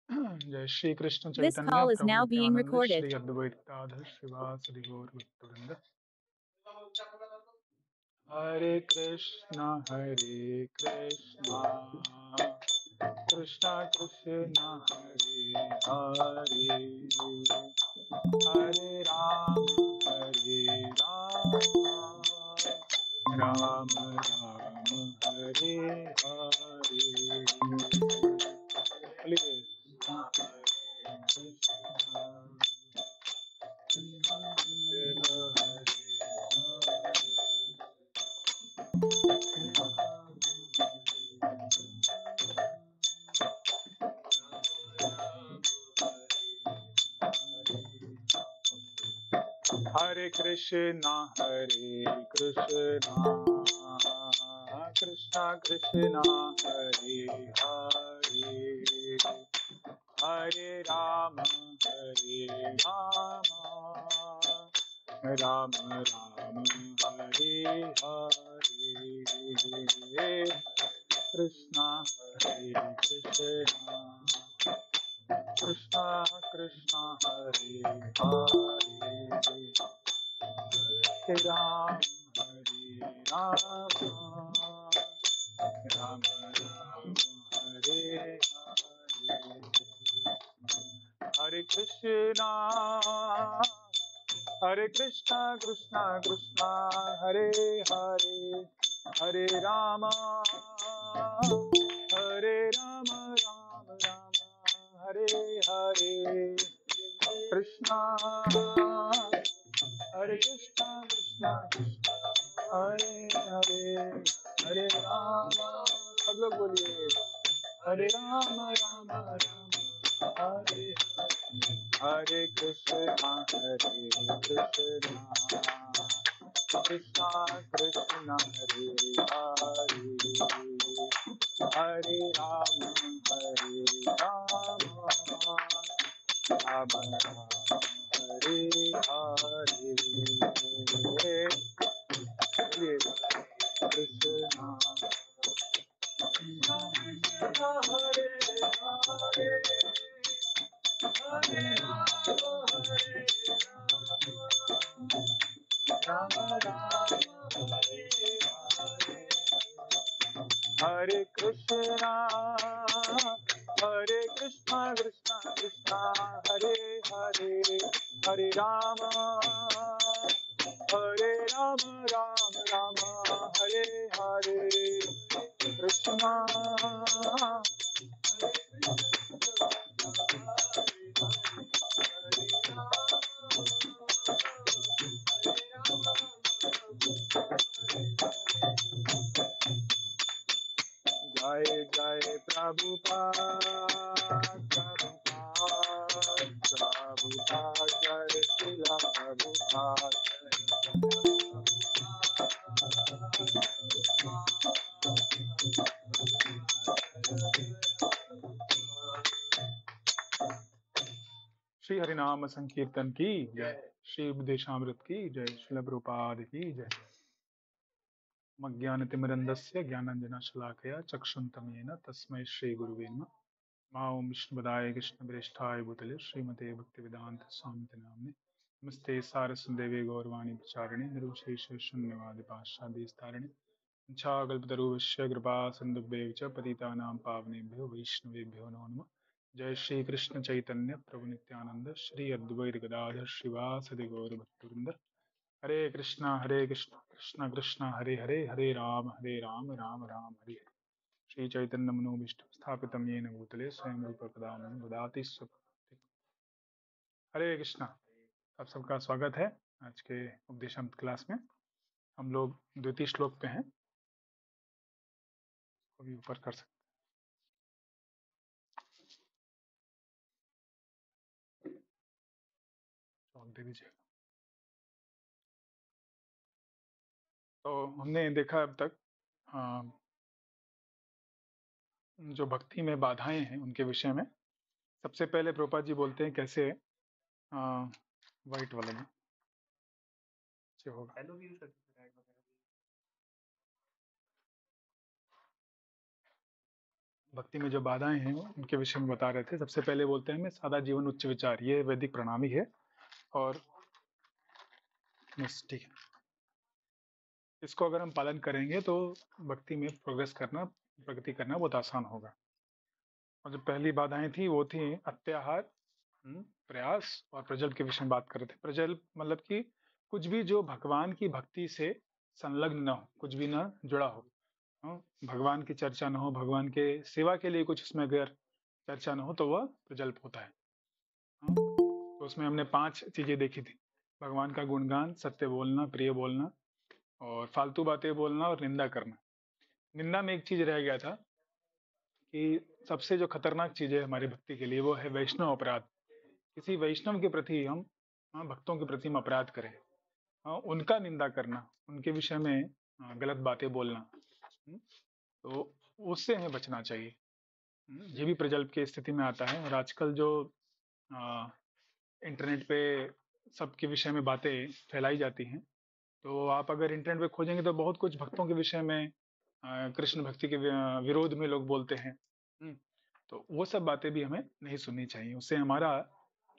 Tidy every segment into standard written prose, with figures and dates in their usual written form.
जय Shri Krishna This Chaitanya call is Prabhu now being Nityanand recorded. Shri Advaita Gadadhar श्रीवासदि गौर भक्तवृंद। हरे कृष्णा कृष्णा कृष्णा हरे हरे, हरे राम राम राम हरे हरे। हरे कृष्णा कृष्णा कृष्णा हरे हरे, हरे राम राम राम हरे हरे, कृष्णा कृष्णा कृष्णा हरे हरे, हरे राम राम राम हरे हरे, हरे कृष्णा कृष्णा कृष्णा हरे हरे, हरे राम राम राम हरे हरे, कृष्णा हरे कृष्णा हरे हरे, हरे राम, सब लोग बोलिए, हरे राम हरे हरे, कृष्णा कृष्णा कृष्णा हरे हरे, हरे राम राम राम हरे हरे, कृष्णा हरे हरे, हरे राम राम हरे हरे, हरे कृष्णा कृष्णा कृष्णा हरे हरे, हरे राम राम राम हरे हरे, कृष्णा जय जय प्रभुपाद जय श्रीला प्रभुपाद। श्री हरिनाम संकीर्तन की जय, श्री उपदेशामृत की जय, श्रील प्रभुपाद की जय। मज्ञानतिमिरन्दस्य ज्ञानाञ्जनशलाकया चक्षुन्तमेन तस्मै श्रीगुरुवे नमः। मा ओं विष्णुपदाय कृष्णप्रेष्ठाय भूतले श्रीमते भक्तिवेदान्त स्वामिते नाम्ने नमस्ते सारस्वतदेवे गौरवाणी प्रचारिणे निर्विशेष शून्यवादि पाश्चात्यदेशतारिणे कल्पतरुभ्यश्च कृपा सिन्धुभ्येव च पतितानां पावनेभ्यो वैष्णवेभ्यो नमो नमः। जय श्री कृष्ण चैतन्य प्रभु नित्यानंद श्री अद्वैत गदाधर श्रीवासदि गौर भक्तवृंद। हरे कृष्णा कृष्णा कृष्णा हरे हरे, हरे राम राम राम हरे हरे। श्री चैतन्य मनोभीष्ट स्थापितं येन भूतले स्वयं रूप कदा ददाति स्वपदान्तिकम्। हरे कृष्णा। आप सबका स्वागत है आज के उपदेशामृत क्लास में। हम लोग द्वितीय श्लोक पे हैं, अभी ऊपर कर सकते हैं, दे दीजिए। तो हमने देखा अब तक जो भक्ति में बाधाएं हैं उनके विषय में। सबसे पहले प्रभुपाद जी बोलते हैं कैसे वाइट वाले में से होगा। भक्ति में जो बाधाएं हैं उनके विषय में बता रहे थे। सबसे पहले बोलते हैं हमें सादा जीवन उच्च विचार, ये वैदिक प्रणाली है और बस ठीक है, इसको अगर हम पालन करेंगे तो भक्ति में प्रोग्रेस करना, प्रगति करना बहुत आसान होगा। और जो पहली बाधाएं थी वो थी अत्याहार, प्रयास और प्रजल्प के विषय में बात कर रहे थे। प्रजल्प मतलब कि कुछ भी जो भगवान की भक्ति से संलग्न न हो, कुछ भी ना जुड़ा हो, भगवान की चर्चा न हो, भगवान के सेवा के लिए कुछ उसमें अगर चर्चा न हो तो वह प्रजल्प होता है। तो उसमें हमने 5 चीजें देखी थी, भगवान का गुणगान, सत्य बोलना, प्रिय बोलना और फालतू बातें बोलना और निंदा करना। निंदा में एक चीज रह गया था कि सबसे जो खतरनाक चीज है हमारी भक्ति के लिए वो है वैष्णव अपराध। किसी वैष्णव के प्रति हम, भक्तों के प्रति हम अपराध करें, उनका निंदा करना, उनके विषय में गलत बातें बोलना, तो उससे हमें बचना चाहिए। ये भी प्रजल्प की स्थिति में आता है। और आजकल जो इंटरनेट पे सबके विषय में बातें फैलाई जाती हैं, तो आप अगर इंटरनेट पे खोजेंगे तो बहुत कुछ भक्तों के विषय में, कृष्ण भक्ति के विरोध में लोग बोलते हैं। तो वो सब बातें भी हमें नहीं सुननी चाहिए। उससे हमारा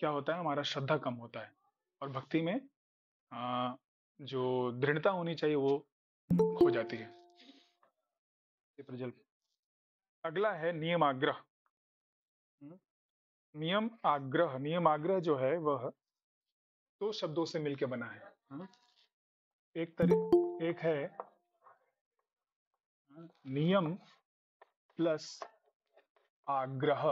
क्या होता है, हमारा श्रद्धा कम होता है और भक्ति में जो दृढ़ता होनी चाहिए वो खो जाती है। प्रजल्प। अगला है नियम आग्रह। नियम आग्रह, नियम आग्रह जो है वह 2 शब्दों से मिलकर बना है। एक है नियम प्लस आग्रह।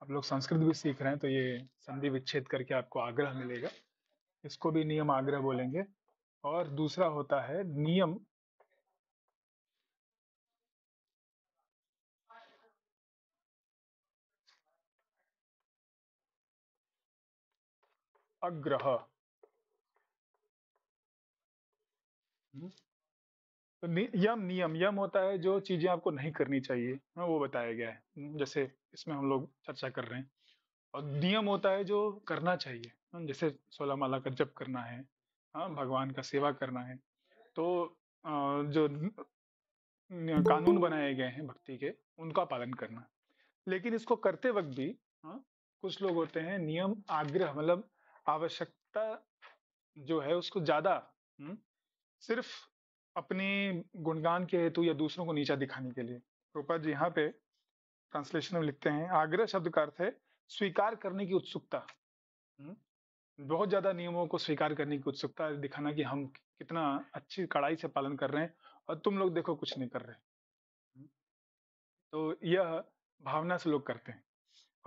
आप लोग संस्कृत भी सीख रहे हैं तो ये संधि विच्छेद करके आपको आग्रह मिलेगा, इसको भी नियम आग्रह बोलेंगे। और दूसरा होता है नियम अग्रह। तो नियम यम होता है जो चीजें आपको नहीं करनी चाहिए, वो बताया गया है, जैसे इसमें हम लोग चर्चा कर रहे हैं। और नियम होता है जो करना चाहिए, जैसे 16 माला का जप करना है, भगवान का सेवा करना है। तो जो कानून बनाए गए हैं भक्ति के, उनका पालन करना। लेकिन इसको करते वक्त भी कुछ लोग होते हैं नियम आग्रह मतलब आवश्यकता जो है उसको ज्यादा, सिर्फ अपने गुणगान के हेतु या दूसरों को नीचा दिखाने के लिए। रूपा जी यहाँ पे ट्रांसलेशन में लिखते हैं, आग्रह शब्द का अर्थ है स्वीकार करने की उत्सुकता। बहुत ज्यादा नियमों को स्वीकार करने की उत्सुकता, दिखाना कि हम कितना अच्छी कड़ाई से पालन कर रहे हैं और तुम लोग देखो कुछ नहीं कर रहे। तो यह भावना से लोग करते हैं।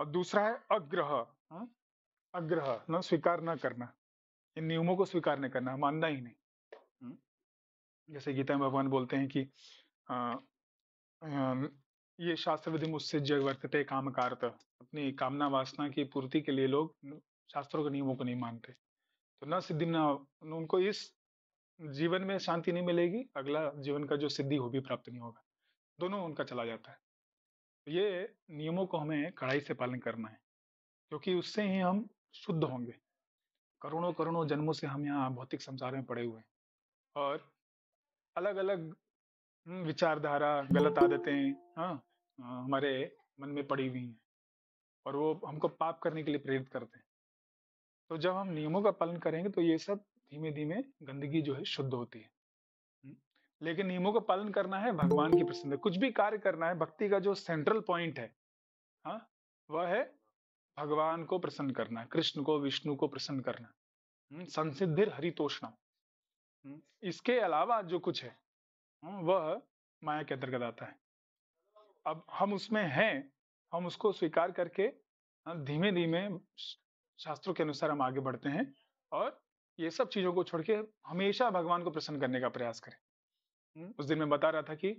और दूसरा है अग्रह। अग्रह न स्वीकार न करना, इन नियमों को स्वीकार नहीं करना, मानना ही नहीं। जैसे गीता में भगवान बोलते हैं कि ये शास्त्र विधि मुझसे जग वर्तते काम कारत, अपनी कामना वासना की पूर्ति के लिए लोग शास्त्रों के नियमों को नहीं मानते, तो न सिद्धि न उनको इस जीवन में शांति नहीं मिलेगी, अगला जीवन का जो सिद्धि हो भी प्राप्त नहीं होगा, दोनों उनका चला जाता है। तो ये नियमों को हमें कड़ाई से पालन करना है, क्योंकि उससे ही हम शुद्ध होंगे। करोड़ों करोड़ों जन्मों से हम यहाँ भौतिक संसार में पड़े हुए हैं और अलग अलग विचारधारा, गलत आदतें, हमारे मन में पड़ी हुई हैं और वो हमको पाप करने के लिए प्रेरित करते हैं। तो जब हम नियमों का पालन करेंगे तो ये सब धीमे धीमे गंदगी जो है शुद्ध होती है। लेकिन नियमों का पालन करना है भगवान की प्रसन्नता, कुछ भी कार्य करना है, भक्ति का जो सेंट्रल पॉइंट है, वह है भगवान को प्रसन्न करना, कृष्ण को, विष्णु को प्रसन्न करना। संसिद्धिर हरितोषणम। इसके अलावा जो कुछ है वह माया के अंतर्गत आता है। अब हम उसमें हैं, हम उसको स्वीकार करके धीमे धीमे शास्त्रों के अनुसार हम आगे बढ़ते हैं और ये सब चीजों को छोड़ के हमेशा भगवान को प्रसन्न करने का प्रयास करें। उस दिन मैं बता रहा था कि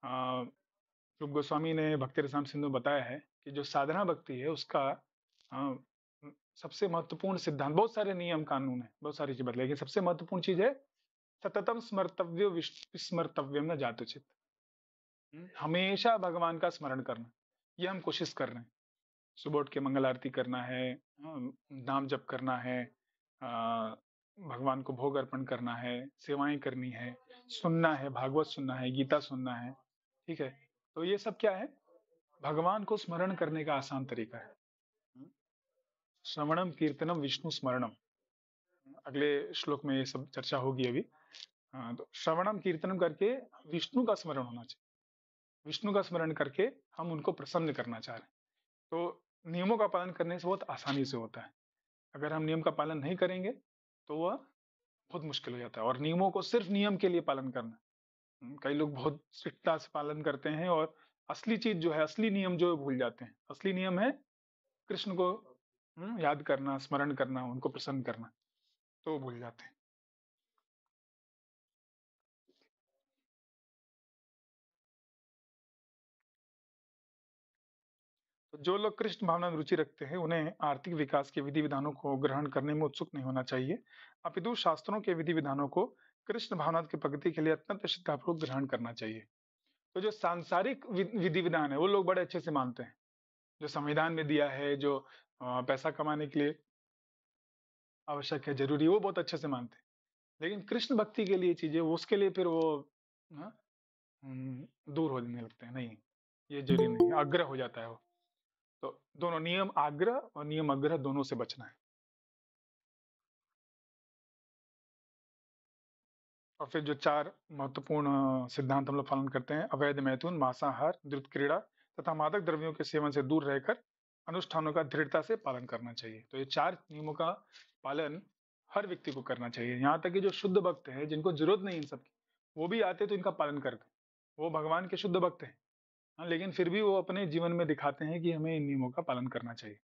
रूप गोस्वामी ने भक्ति रसायन सिंधु में बताया है कि जो साधना भक्ति है उसका सबसे महत्वपूर्ण सिद्धांत, बहुत सारे नियम कानून है, बहुत सारी चीजें, लेकिन सबसे महत्वपूर्ण चीज है सततम स्मर्तव्य विस्मर्तव्यम न जातुचित। हमेशा भगवान का स्मरण करना, ये हम कोशिश कर रहे हैं। सुबह उठ के मंगल आरती करना है, नाम जप करना है, भगवान को भोग अर्पण करना है, सेवाएं करनी है, सुनना है, भागवत सुनना है, गीता सुनना है, ठीक है। तो ये सब क्या है? भगवान को स्मरण करने का आसान तरीका है। श्रवणम कीर्तनम विष्णु स्मरणम। अगले श्लोक में ये सब चर्चा होगी अभी। हाँ, तो श्रवणम कीर्तनम करके विष्णु का स्मरण होना चाहिए। विष्णु का स्मरण करके हम उनको प्रसन्न करना चाह रहे हैं। तो नियमों का पालन करने से बहुत आसानी से होता है। अगर हम नियम का पालन नहीं करेंगे तो वह बहुत मुश्किल हो जाता है। और नियमों को सिर्फ नियम के लिए पालन करना, कई लोग बहुत स्ट्रिक्टता से पालन करते हैं और असली चीज जो है, असली नियम जो है भूल जाते हैं। असली नियम है कृष्ण को याद करना, स्मरण करना, उनको प्रसन्न करना, तो वो भूल जाते हैं। तो जो लोग कृष्ण भावना में रुचि रखते हैं उन्हें आर्थिक विकास के विधि विधानों को ग्रहण करने में उत्सुक नहीं होना चाहिए, अपितु शास्त्रों के विधि विधानों को कृष्ण भावना की प्रगति के लिए अत्यंत श्रद्धापूर्वक ग्रहण करना चाहिए। तो जो सांसारिक विधि विधान है वो लोग बड़े अच्छे से मानते हैं, जो संविधान में दिया है, जो पैसा कमाने के लिए आवश्यक है, जरूरी है, वो बहुत अच्छे से मानते हैं। लेकिन कृष्ण भक्ति के लिए चीजें, उसके लिए फिर वो हाँ, दूर होने लगते हैं। नहीं, ये जरूरी नहीं है, आग्रह हो जाता है वो। तो दोनों नियम आग्रह और नियम आग्रह दोनों से बचना है। और फिर जो 4 महत्वपूर्ण सिद्धांत हम लोग पालन करते हैं: अवैध मैथुन, मांसाहार, द्रुत क्रीड़ा तथा मादक द्रव्यों के सेवन से दूर रहकर अनुष्ठानों का दृढ़ता से पालन करना चाहिए। तो ये 4 नियमों का पालन हर व्यक्ति को करना चाहिए। यहाँ तक कि जो शुद्ध भक्त हैं, जिनको जरूरत नहीं इन सबकी, वो भी आते तो इनका पालन करते, वो भगवान के शुद्ध भक्त हैं। हाँ, लेकिन फिर भी वो अपने जीवन में दिखाते हैं कि हमें इन नियमों का पालन करना चाहिए,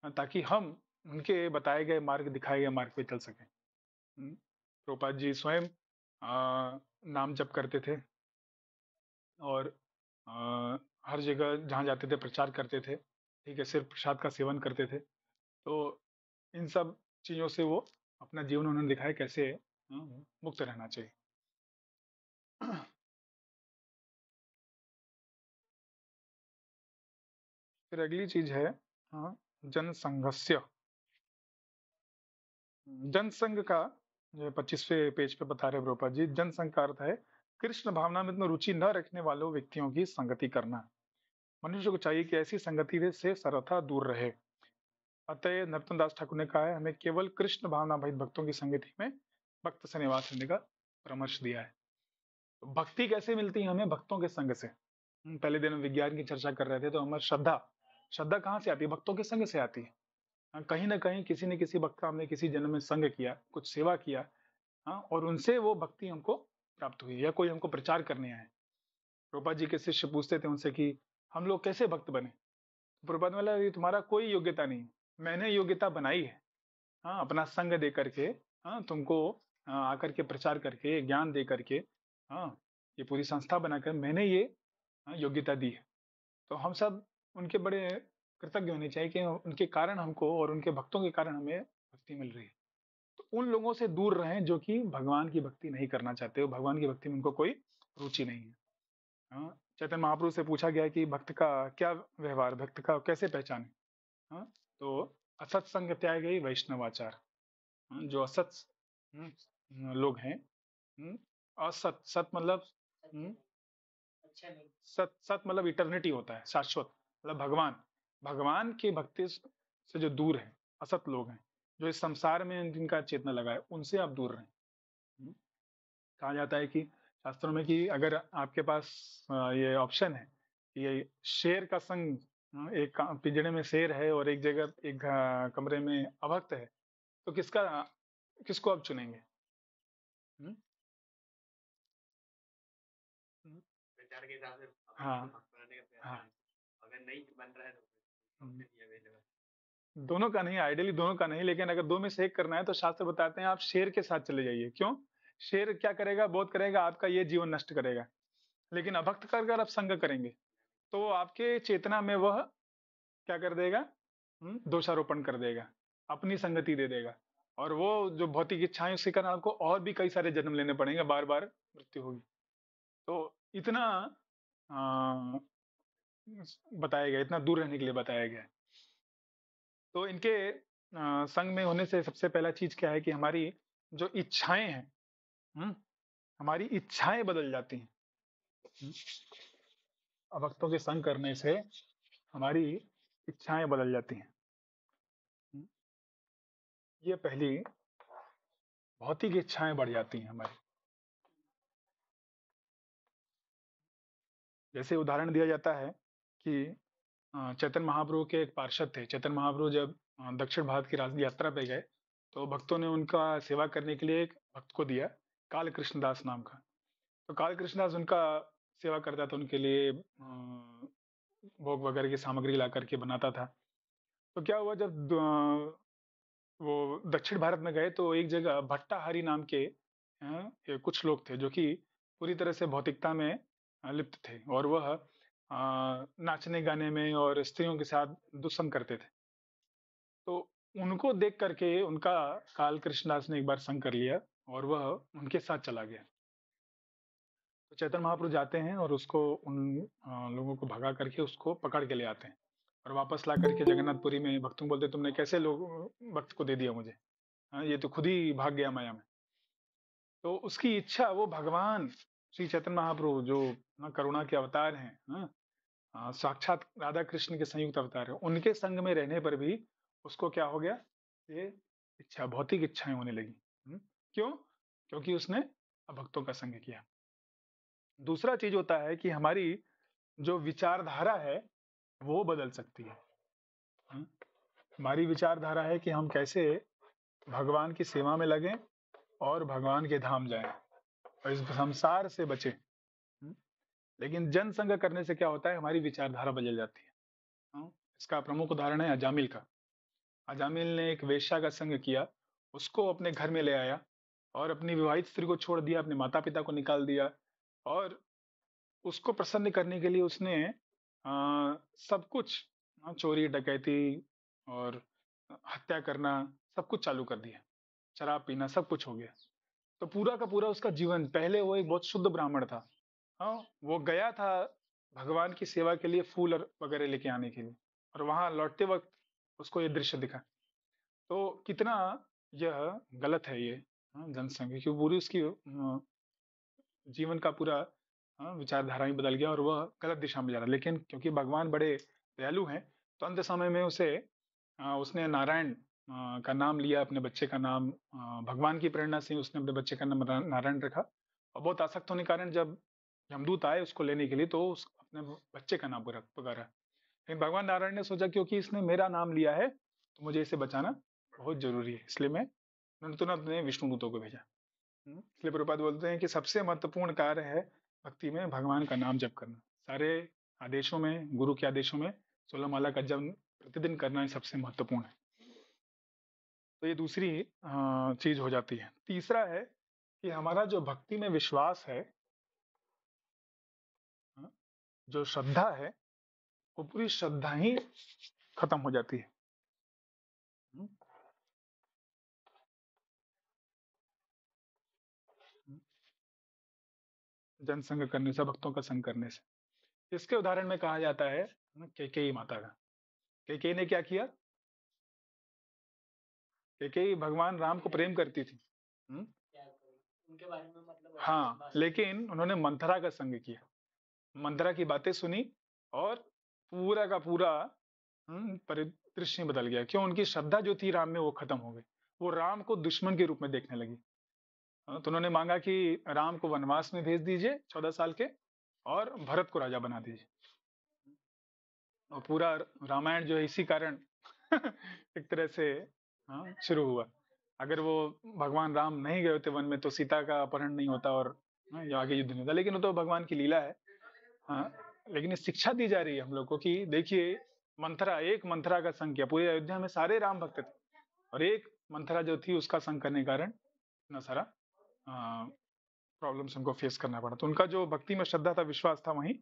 ताकि हम उनके बताए गए मार्ग, दिखाए गए मार्ग पे चल सकें। प्रभुपाद जी स्वयं नाम जप करते थे और हर जगह जहाँ जाते थे प्रचार करते थे। ठीक है, सिर्फ प्रसाद का सेवन करते थे। तो इन सब चीजों से वो अपना जीवन उन्होंने दिखाया कैसे मुक्त रहना चाहिए। फिर अगली चीज है जनसंघस्य। जनसंघ का जो 25वें पेज पे बता रहे प्रभुपाद जी, जनसंघ का अर्थ है कृष्ण भावना में रुचि न रखने वालों व्यक्तियों की संगति करना। मनुष्य को चाहिए कि ऐसी संगति से सर्वथा दूर रहे। अतः नरोत्तम दास ठाकुर ने कहा है, हमें केवल कृष्ण भावना भाई भक्तों की संगति में भक्त से निवास करने का परामर्श दिया है। तो भक्ति कैसे मिलती है हमें? भक्तों के संग से। पहले दिन विज्ञान की चर्चा कर रहे थे, तो हमारी श्रद्धा, श्रद्धा कहाँ से आती है? भक्तों के संग से आती है। कहीं ना कहीं किसी न किसी भक्त का हमने किसी जन्म में संग किया, कुछ सेवा किया, और उनसे वो भक्ति हमको प्राप्त हुई, या कोई हमको प्रचार करने आए। प्रभुपाद जी के शिष्य पूछते थे उनसे कि हम लोग कैसे भक्त बने? प्रभुपाद बोला, ये तुम्हारा कोई योग्यता नहीं, मैंने योग्यता बनाई है। अपना संग दे करके, तुमको आकर के प्रचार करके, ज्ञान दे करके, हाँ, ये पूरी संस्था बनाकर मैंने ये योग्यता दी है। तो हम सब उनके बड़े कृतज्ञ होने चाहिए कि उनके कारण हमको और उनके भक्तों के कारण हमें भक्ति मिल रही है। तो उन लोगों से दूर रहें जो कि भगवान की भक्ति नहीं करना चाहते हो, भगवान की भक्ति में उनको कोई रुचि नहीं है। चैतन्य महाप्रभु से पूछा गया कि भक्त का क्या व्यवहार, भक्त का कैसे पहचाने? तो असत संग त्याग गई वैष्णवाचार। जो असत लोग हैं, असत, सत मतलब सत, सत मतलब इटर्निटी होता है, शाश्वत, मतलब भगवान, भगवान के भक्ति से जो दूर है, असत लोग हैं, जो इस संसार में जिनका चेतना लगा है, उनसे आप दूर रहें। कहा जाता है कि शास्त्रों में कि अगर आपके पास ये ऑप्शन है कि ये शेर का संग, एक पिंजड़े में शेर है और एक जगह एक कमरे में अभक्त है, तो किसको आप चुनेंगे? हम्म? विचार के हिसाब से हाँ हाँ, अगर नहीं बन रहा है तो दोनों का नहीं, आइडियली दोनों का नहीं, लेकिन अगर दो में से एक करना है तो शास्त्र बताते हैं आप शेर के साथ चले जाइए। क्यों? शेर क्या करेगा? बोध करेगा, आपका ये जीवन नष्ट करेगा। लेकिन अभक्त कर अगर आप संग करेंगे तो आपके चेतना में वह क्या कर देगा? दोषारोपण कर देगा, अपनी संगति दे देगा, और वो जो भौतिक इच्छाएं उसके कारण आपको और भी कई सारे जन्म लेने पड़ेंगे, बार बार मृत्यु होगी। तो इतना आ, बताया गया, इतना दूर रहने के लिए बताया गया है। तो इनके संग में होने से सबसे पहला चीज क्या है कि हमारी जो इच्छाएं हैं, हमारी इच्छाएं बदल जाती हैं। अभक्तों के संग करने से हमारी इच्छाएं बदल जाती हैं। ये पहली भौतिक इच्छाएं बढ़ जाती हैं हमारी। जैसे उदाहरण दिया जाता है कि चैतन्य महाप्रभु के एक पार्षद थे। चैतन्य महाप्रभु जब दक्षिण भारत की राज यात्रा पे गए तो भक्तों ने उनका सेवा करने के लिए एक भक्त को दिया, काल कृष्णदास नाम का। तो काल कृष्णदास उनका सेवा करता था, उनके लिए भोग वगैरह की सामग्री ला करके बनाता था। तो क्या हुआ, जब वो दक्षिण भारत में गए तो एक जगह भट्टाहारी नाम के ये कुछ लोग थे जो कि पूरी तरह से भौतिकता में लिप्त थे, और वह नाचने गाने में और स्त्रियों के साथ दुष्संग करते थे। तो उनको देख करके उनका काल कृष्णदास ने एक बार संग कर लिया और वह उनके साथ चला गया। तो चैतन्य महाप्रभु जाते हैं और उसको उन लोगों को भगा करके उसको पकड़ के ले आते हैं और वापस ला करके जगन्नाथपुरी में भक्तों को बोलते, तुमने कैसे लोग भक्त को दे दिया मुझे, ये तो खुद ही भाग गया माया में। तो उसकी इच्छा, वो भगवान श्री चैतन्य महाप्रभु जो करुणा के अवतार हैं, साक्षात राधा कृष्ण के संयुक्त अवतार है, उनके संग में रहने पर भी उसको क्या हो गया, ये इच्छा, भौतिक इच्छाएं होने लगी। क्यों? क्योंकि उसने भक्तों का संग किया। दूसरा चीज होता है कि हमारी जो विचारधारा है वो बदल सकती है। हमारी विचारधारा है कि हम कैसे भगवान की सेवा में लगें और भगवान के धाम जाएं और इस संसार से बचें। लेकिन जनसंग करने से क्या होता है, हमारी विचारधारा बदल जाती है। इसका प्रमुख उदाहरण है अजामिल का। अजामिल ने एक वेश्या का संग किया, उसको अपने घर में ले आया और अपनी विवाहित स्त्री को छोड़ दिया, अपने माता पिता को निकाल दिया, और उसको प्रसन्न करने के लिए उसने सब कुछ, चोरी डकैती और हत्या करना सब कुछ चालू कर दिया, शराब पीना सब कुछ हो गया। तो पूरा का पूरा उसका जीवन, पहले वो एक बहुत शुद्ध ब्राह्मण था, वो गया था भगवान की सेवा के लिए फूल वगैरह लेके आने के लिए, और वहां लौटते वक्त उसको ये दृश्य दिखा। तो कितना यह गलत है ये जनसंघ, क्योंकि पूरी उसकी जीवन का पूरा विचारधारा ही बदल गया और वह गलत दिशा में जा रहा। लेकिन क्योंकि भगवान बड़े दयालु हैं तो अंत समय में उसने नारायण का नाम लिया, अपने बच्चे का नाम, भगवान की प्रेरणा से उसने अपने बच्चे का नाम नारायण रखा। और बहुत आसक्त होने के कारण जब यमदूत आए उसको लेने के लिए तो अपने बच्चे का नाम पुकारा। लेकिन भगवान नारायण ने सोचा क्योंकि इसने मेरा नाम लिया है तो मुझे इसे बचाना बहुत जरूरी है, इसलिए उन्होंने तुरंत अपने विष्णुदूतों को भेजा। इसलिए प्रभुपाद बोलते हैं कि सबसे महत्वपूर्ण कार्य है भक्ति में भगवान का नाम जप करना। सारे आदेशों में, गुरु के आदेशों में 16 माला का जप प्रतिदिन करना ही सबसे महत्वपूर्ण है। तो ये दूसरी चीज हो जाती है। तीसरा है कि हमारा जो भक्ति में विश्वास है, जो श्रद्धा है, वो पूरी श्रद्धा ही खत्म हो जाती है। जनसंग करने से, भक्तों का संग करने से। इसके उदाहरण में कहा जाता है कैकेयी माता का। कैकेयी ने क्या किया, कैकेयी भगवान राम को प्रेम करती थी, उनके बारे में मतलब, हाँ, लेकिन उन्होंने मंथरा का संग किया, मंथरा की बातें सुनी और पूरा का पूरा परिदृश्य बदल गया। क्यों? उनकी श्रद्धा जो थी राम में वो खत्म हो गई, वो राम को दुश्मन के रूप में देखने लगी। तो उन्होंने मांगा कि राम को वनवास में भेज दीजिए 14 साल के, और भरत को राजा बना दीजिए। और पूरा रामायण जो है इसी कारण एक तरह से शुरू हुआ। अगर वो भगवान राम नहीं गए होते वन में तो सीता का अपहरण नहीं होता और ये आगे युद्ध नहीं होता। लेकिन वो तो भगवान की लीला है। लेकिन ये शिक्षा दी जा रही है हम लोग को कि देखिए, एक मंथरा का संग किया, पूरे अयोध्या में सारे राम भक्त थे और एक मंथरा जो थी उसका संग करने के कारण इतना सारा प्रॉब्लम्स उनको फेस करना पड़ा। तो उनका जो भक्ति में श्रद्धा था, विश्वास था, वहीं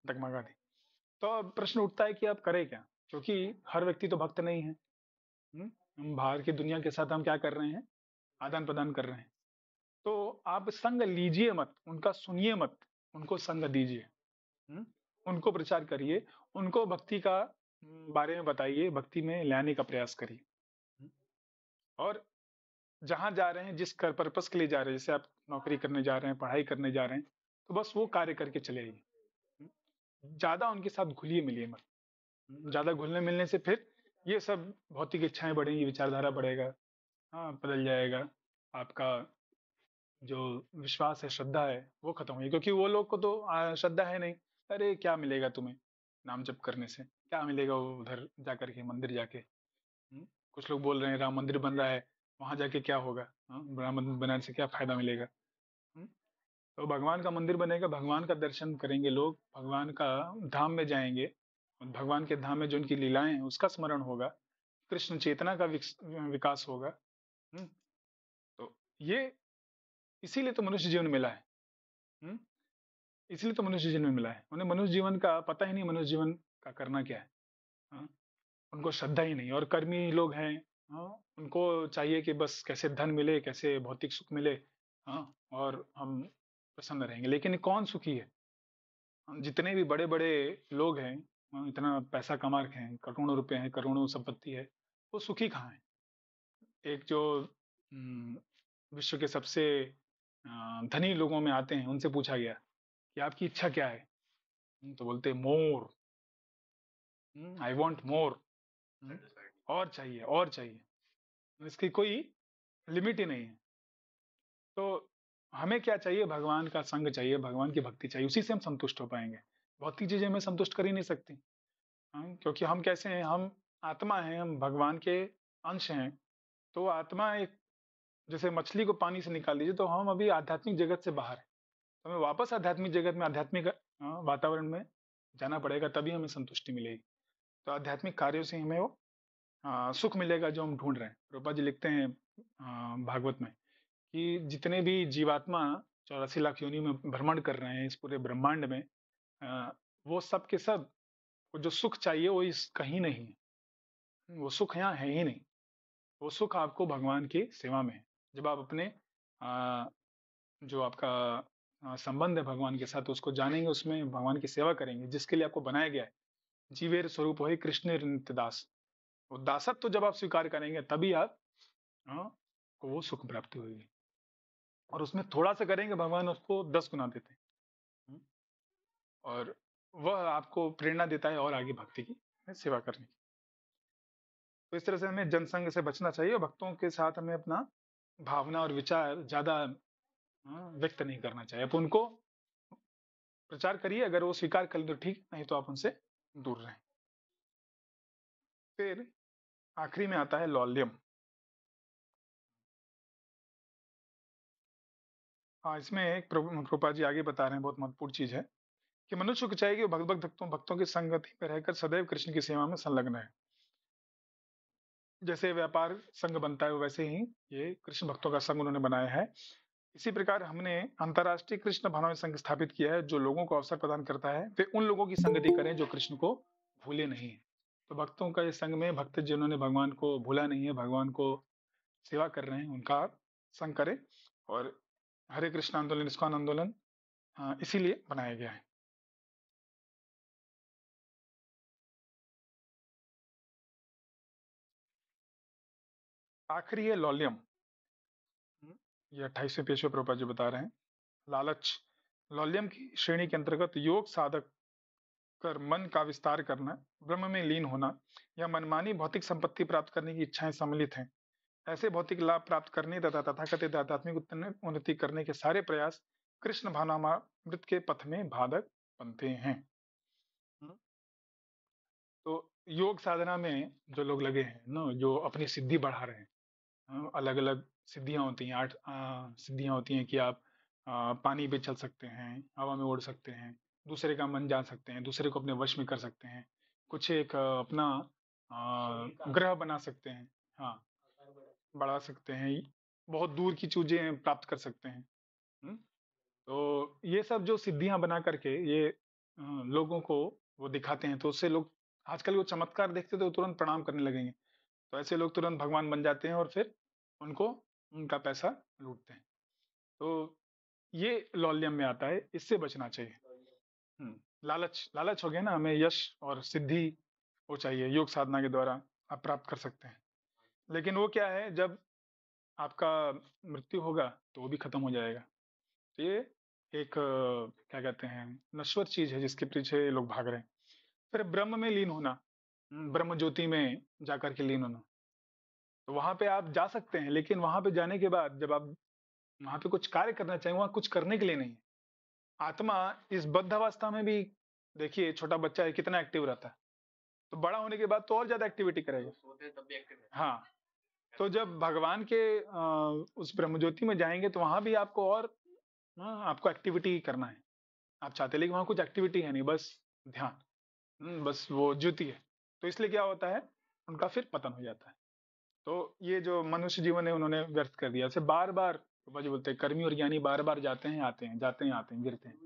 डगमगा दी। तो अब प्रश्न उठता है कि आप करें क्या, क्योंकि हर व्यक्ति तो भक्त नहीं है। हम बाहर की दुनिया के साथ हम क्या कर रहे हैं, आदान प्रदान कर रहे हैं। तो आप संग लीजिए मत, उनका सुनिए मत, उनको संग दीजिए, उनको प्रचार करिए, उनको भक्ति का बारे में बताइए, भक्ति में लाने का प्रयास करिए। और जहां जा रहे हैं, जिस पर्पस के लिए जा रहे हैं, जैसे आप नौकरी करने जा रहे हैं, पढ़ाई करने जा रहे हैं, तो बस वो कार्य करके चले आइए। ज़्यादा उनके साथ घुलिए-मिलिए मत। ज़्यादा घुलने-मिलने से फिर ये सब भौतिक इच्छाएँ बढ़ेंगी, विचारधारा बढ़ेगा, हाँ, बदल जाएगा। आपका जो विश्वास है, श्रद्धा है, वो खत्म हुई क्योंकि वो लोग को तो श्रद्धा है नहीं। अरे! क्या मिलेगा तुम्हें नाम जप करने से? क्या मिलेगा वो उधर जाकर के मंदिर जाके? हुँ? कुछ लोग बोल रहे हैं राम मंदिर बन रहा है, वहाँ जाके क्या होगा? हाँ, राम मंदिर बनाने से क्या फ़ायदा मिलेगा? हुँ? तो भगवान का मंदिर बनेगा, भगवान का दर्शन करेंगे लोग, भगवान का धाम में जाएँगे, भगवान के धाम में जो उनकी लीलाएँ हैं, उसका स्मरण होगा, कृष्ण चेतना का विकास होगा। हुँ? तो ये इसीलिए तो मनुष्य जीवन मिला है। हुँ? इसलिए तो मनुष्य जीवन मिला है। उन्हें मनुष्य जीवन का पता ही नहीं मनुष्य जीवन का करना क्या है। हाँ? उनको श्रद्धा ही नहीं और कर्मी लोग हैं, हाँ? उनको चाहिए कि बस कैसे धन मिले, कैसे भौतिक सुख मिले, हाँ? और हम प्रसन्न रहेंगे। लेकिन कौन सुखी है? जितने भी बड़े-बड़े लोग हैं, इतना पैसा कमा रखे हैं, करोड़ों रुपए हैं, करोड़ों संपत्ति है, वो सुखी कहाँ हैं? एक जो उम, विश्व के सबसे धनी लोगों में आते हैं, उनसे पूछा गया कि आपकी इच्छा क्या है? तो बोलते हैं मोर। I want more. और चाहिए, और चाहिए। इसकी कोई लिमिट ही नहीं है। तो हमें क्या चाहिए? भगवान का संग चाहिए, भगवान की भक्ति चाहिए, उसी से हम संतुष्ट हो पाएँगे। भौतिक चीज़ें हमें संतुष्ट कर ही नहीं सकती। क्योंकि हम कैसे हैं? हम आत्मा हैं, हम भगवान के अंश हैं। तो आत्मा एक जैसे मछली को पानी से निकाल लीजिए, तो हम अभी आध्यात्मिक जगत से बाहर हैं। तो हमें वापस आध्यात्मिक जगत में, आध्यात्मिक वातावरण में जाना पड़ेगा, तभी हमें संतुष्टि मिलेगी। तो आध्यात्मिक कार्यों से हमें वो सुख मिलेगा जो हम ढूँढ रहे हैं। प्रभुपाद जी लिखते हैं भागवत में कि जितने भी जीवात्मा 84 लाख योनि में भ्रमण कर रहे हैं इस पूरे ब्रह्मांड में, अ, वो सब के सब को जो सुख चाहिए वो इस कहीं नहीं है। वो सुख यहाँ है ही नहीं। वो सुख आपको भगवान की सेवा में है। जब आप अपने अ, जो आपका संबंध है भगवान के साथ उसको जानेंगे, उसमें भगवान की सेवा करेंगे, जिसके लिए आपको बनाया गया है। जीवेर स्वरूप होए कृष्ण नित्य दास। वो दासत्व जब आप स्वीकार करेंगे तभी आप को वो सुख प्राप्ति होगी। और उसमें थोड़ा-सा करेंगे भगवान उसको 10 गुना देते हैं। हुँ, और वह आपको प्रेरणा देता है और आगे भक्ति की सेवा करने की। तो इस तरह से हमें जनसंग से बचना चाहिए और भक्तों के साथ हमें अपना भावना और विचार ज़्यादा व्यक्त नहीं करना चाहिए। आप उनको प्रचार करिए, अगर वो स्वीकार कर लें तो ठीक, नहीं तो आप उनसे दूर रहें। फिर आखिरी में आता है लौल्यम। हाँ, इसमें एक प्रभुपाद जी आगे बता रहे हैं बहुत महत्वपूर्ण चीज़ है कि मनुष्य को चाहिए कि वो भगवत भक्तों भक्तों की संगति में रहकर सदैव कृष्ण की सेवा में संलग्न है। जैसे व्यापार संघ बनता है वैसे ही ये कृष्ण भक्तों का संघ उन्होंने बनाया है। इसी प्रकार हमने अंतर्राष्ट्रीय कृष्ण भावना संघ स्थापित किया है जो लोगों को अवसर प्रदान करता है वे उन लोगों की संगति करें जो कृष्ण को भूले नहीं है। तो भक्तों का ये संघ में भक्त जिन्होंने भगवान को भूला नहीं है, भगवान को सेवा कर रहे हैं, उनका आप संग करें। और हरे कृष्ण आंदोलन, इस्कॉन आंदोलन इसीलिए बनाया गया है। आखिरी है लौल्यम। ये 28वें पेज पे प्रभुपाद जी बता रहे हैं। लालच। लौल्यम की श्रेणी के अंतर्गत योग साधक कर मन का विस्तार करना, ब्रह्म में लीन होना या मनमानी भौतिक संपत्ति प्राप्त करने की इच्छाएं सम्मिलित हैं। ऐसे भौतिक लाभ प्राप्त करने तथा तथाकथित आध्यात्मिक उन्नति करने के सारे प्रयास कृष्ण भावनामृत के पथ में बाधक बनते हैं। हम्म, तो योग साधना में जो लोग लगे हैं ना, जो अपनी सिद्धि बढ़ा रहे हैं, अलग अलग सिद्धियां होती हैं, 8 सिद्धियां होती हैं कि आप पानी पे चल सकते हैं, हवा में उड़ सकते हैं, दूसरे का मन जान सकते हैं, दूसरे को अपने वश में कर सकते हैं, कुछ एक अपना ग्रह बना सकते हैं, हाँ, बढ़ा सकते हैं, बहुत दूर की चीजें प्राप्त कर सकते हैं। हम्म? तो ये सब जो सिद्धियां बना करके ये लोगों को वो दिखाते हैं, तो उससे लोग आजकल वो चमत्कार देखते तो तुरंत प्रणाम करने लगेंगे। तो ऐसे लोग तुरंत भगवान बन जाते हैं और फिर उनको उनका पैसा लूटते हैं। तो ये लौल्यम में आता है, इससे बचना चाहिए। लालच लालच हो गया ना, हमें यश और सिद्धि वो चाहिए, योग साधना के द्वारा आप प्राप्त कर सकते हैं। लेकिन वो क्या है, जब आपका मृत्यु होगा तो वो भी खत्म हो जाएगा। तो ये एक क्या कहते हैं, नश्वर चीज है जिसके पीछे लोग भाग रहे हैं। फिर ब्रह्म में लीन होना, ब्रह्म ज्योति में जाकर के लीन होना। तो वहां पे आप जा सकते हैं, लेकिन वहां पे जाने के बाद जब आप वहां पे कुछ कार्य करना चाहें, वहां कुछ करने के लिए नहीं है। आत्मा इस बद्ध अवस्था में भी, देखिए छोटा बच्चा है कितना एक्टिव रहता है, तो बड़ा होने के बाद तो और ज्यादा एक्टिविटी करेगा। सोते हैं तब भी एक्टिव रहता है। हाँ, तो जब भगवान के उस ब्रह्मज्योति में जाएंगे तो वहां भी आपको और आपको एक्टिविटी करना है। आप चाहते हैं, लेकिन वहां कुछ एक्टिविटी है नहीं, बस ध्यान, बस वो ज्योति है। तो इसलिए क्या होता है, उनका फिर पतन हो जाता है। तो ये जो मनुष्य जीवन है उन्होंने व्यर्थ कर दिया। ऐसे बार बार बाबा जी बोलते हैं, कर्मी और ज्ञानी बार बार जाते हैं आते हैं, जाते हैं आते हैं, गिरते हैं।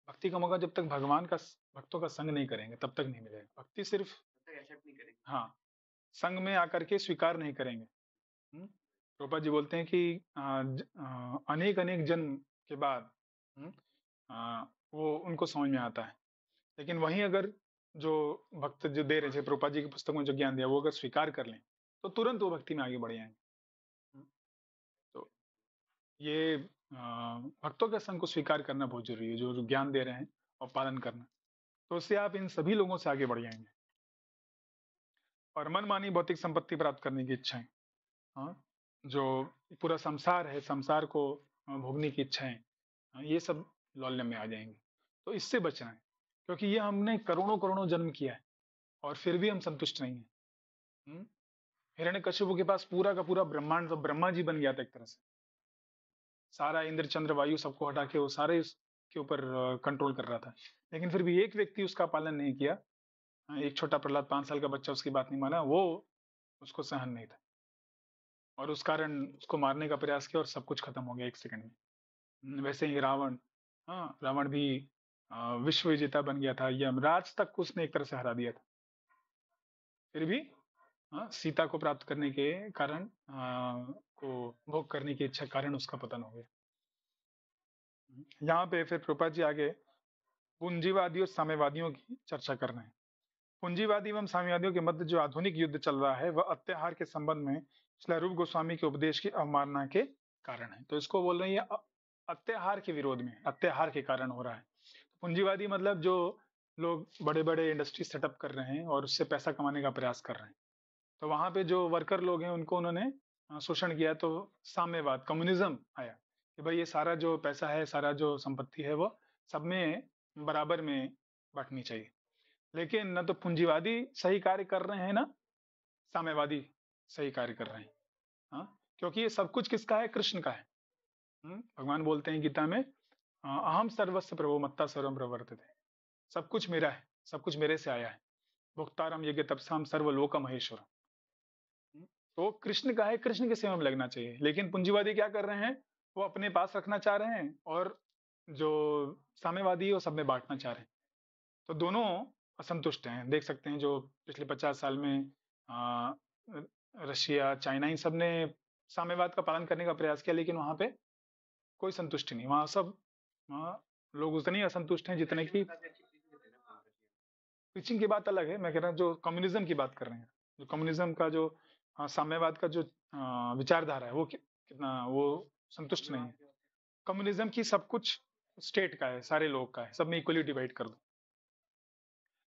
भक्ति का मौका जब तक भगवान का, भक्तों का संग नहीं करेंगे तब तक नहीं मिलेगा। भक्ति सिर्फ एक्सेप्ट नहीं करेंगे, हाँ, संग में आकर के स्वीकार नहीं करेंगे। प्रभुपाद जी बोलते हैं कि अनेक अनेक जन्म के बाद वो उनको समझ में आता है। लेकिन वहीं अगर जो भक्त जो दे रहे थे, प्रभुपाद जी की पुस्तक में जो ज्ञान दिया वो अगर स्वीकार कर लें तो तुरंत वो भक्ति में आगे बढ़ जाएंगे। तो ये भक्तों के संग को स्वीकार करना बहुत जरूरी है, जो ज्ञान दे रहे हैं और पालन करना। तो उससे आप इन सभी लोगों से आगे बढ़ जाएंगे। और मनमानी भौतिक संपत्ति प्राप्त करने की इच्छाएं, हाँ, जो पूरा संसार है, संसार को भोगने की इच्छाएं, ये सब लौल्य में आ जाएंगी। तो इससे बचना है, क्योंकि ये हमने करोड़ों करोड़ों जन्म किया है और फिर भी हम संतुष्ट नहीं है। हिरण्यकशिपु के पास पूरा का पूरा ब्रह्मांड, तो ब्रह्मा जी बन गया था एक तरह से। सारा इंद्र चंद्र वायु सबको हटा के वो सारे के ऊपर कंट्रोल कर रहा था, लेकिन फिर भी एक व्यक्ति उसका पालन नहीं किया। एक छोटा प्रहलाद 5 साल का बच्चा उसकी बात नहीं माना, वो उसको सहन नहीं था और उस कारण उसको मारने का प्रयास किया और सब कुछ खत्म हो गया एक सेकंड में। वैसे ही रावण, हाँ, रावण भी विश्व विजेता बन गया था, यमराज तक उसने एक तरह से हरा दिया था। फिर भी सीता को प्राप्त करने के कारण, को भोग करने की इच्छा कारण उसका पतन हो गया। यहाँ पे फिर प्रभुपाद जी आगे पूंजीवादी और साम्यवादियों की चर्चा कर रहे हैं। पूंजीवादी एवं साम्यवादियों के मध्य जो आधुनिक युद्ध चल रहा है वह अत्याहार के संबंध में श्रील रूप गोस्वामी के उपदेश की अवमानना के कारण है। तो इसको बोल रहे हैं ये अत्याहार के विरोध में, अत्याहार के कारण हो रहा है। पूंजीवादी मतलब जो लोग बड़े बड़े इंडस्ट्री सेटअप कर रहे हैं और उससे पैसा कमाने का प्रयास कर रहे हैं, तो वहां पे जो वर्कर लोग हैं उनको उन्होंने शोषण किया। तो साम्यवाद, कम्युनिज्म आया कि भाई ये सारा जो पैसा है, सारा जो संपत्ति है वो सब में बराबर में बांटनी चाहिए। लेकिन न तो पूंजीवादी सही कार्य कर रहे हैं, ना साम्यवादी सही कार्य कर रहे हैं। क्योंकि ये सब कुछ किसका है, कृष्ण का है। भगवान बोलते हैं गीता में, अहम सर्वस्व प्रभो मत्ता सर्वम प्रवर्तते, सब कुछ मेरा है, सब कुछ मेरे से आया है। भुक्तारम यज्ञ तपसाम सर्वलोक महेश्वर। तो कृष्ण का है, कृष्ण की सेवा में लगना चाहिए। लेकिन पूंजीवादी क्या कर रहे हैं, वो अपने पास रखना चाह रहे हैं और जो साम्यवादी है वो सब में बांटना चाह रहे हैं। तो दोनों असंतुष्ट हैं। देख सकते हैं जो पिछले 50 साल में रशिया, चाइना, इन सब ने साम्यवाद का पालन करने का प्रयास किया, लेकिन वहां पे कोई संतुष्टि नहीं। वहां सब, वहां लोग उतने ही असंतुष्ट हैं जितने की। टीचिंग की बात अलग है, मैं कह रहा हूँ जो कम्युनिज्म की बात कर रहे हैं, जो कम्युनिज्म का जो साम्यवाद का जो विचारधारा है वो कितना वो संतुष्ट नहीं है। कम्युनिज्म की सब कुछ स्टेट का है, सारे लोग का है, सब में इक्वली डिवाइड कर दो।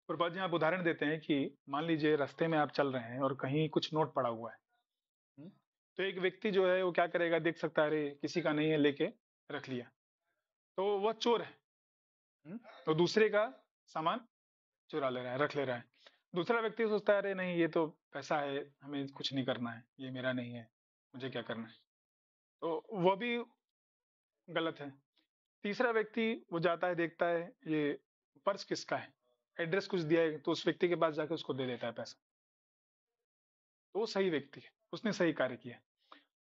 प्रभुपाद जी आप उदाहरण देते हैं कि मान लीजिए रास्ते में आप चल रहे हैं और कहीं कुछ नोट पड़ा हुआ है। तो एक व्यक्ति जो है वो क्या करेगा, देख सकता है अरे किसी का नहीं है, लेके रख लिया, तो वह चोर है। तो दूसरे का सामान चुरा ले रहा है, रख ले रहा है। दूसरा व्यक्ति सोचता है अरे नहीं ये तो पैसा है, हमें कुछ नहीं करना है, ये मेरा नहीं है, मुझे क्या करना है। तो वह भी गलत है। तीसरा व्यक्ति वो जाता है, देखता है ये पर्स किसका है, एड्रेस कुछ दिया है, तो उस व्यक्ति के पास जाके उसको दे देता है पैसा। तो वो सही व्यक्ति है, उसने सही कार्य किया।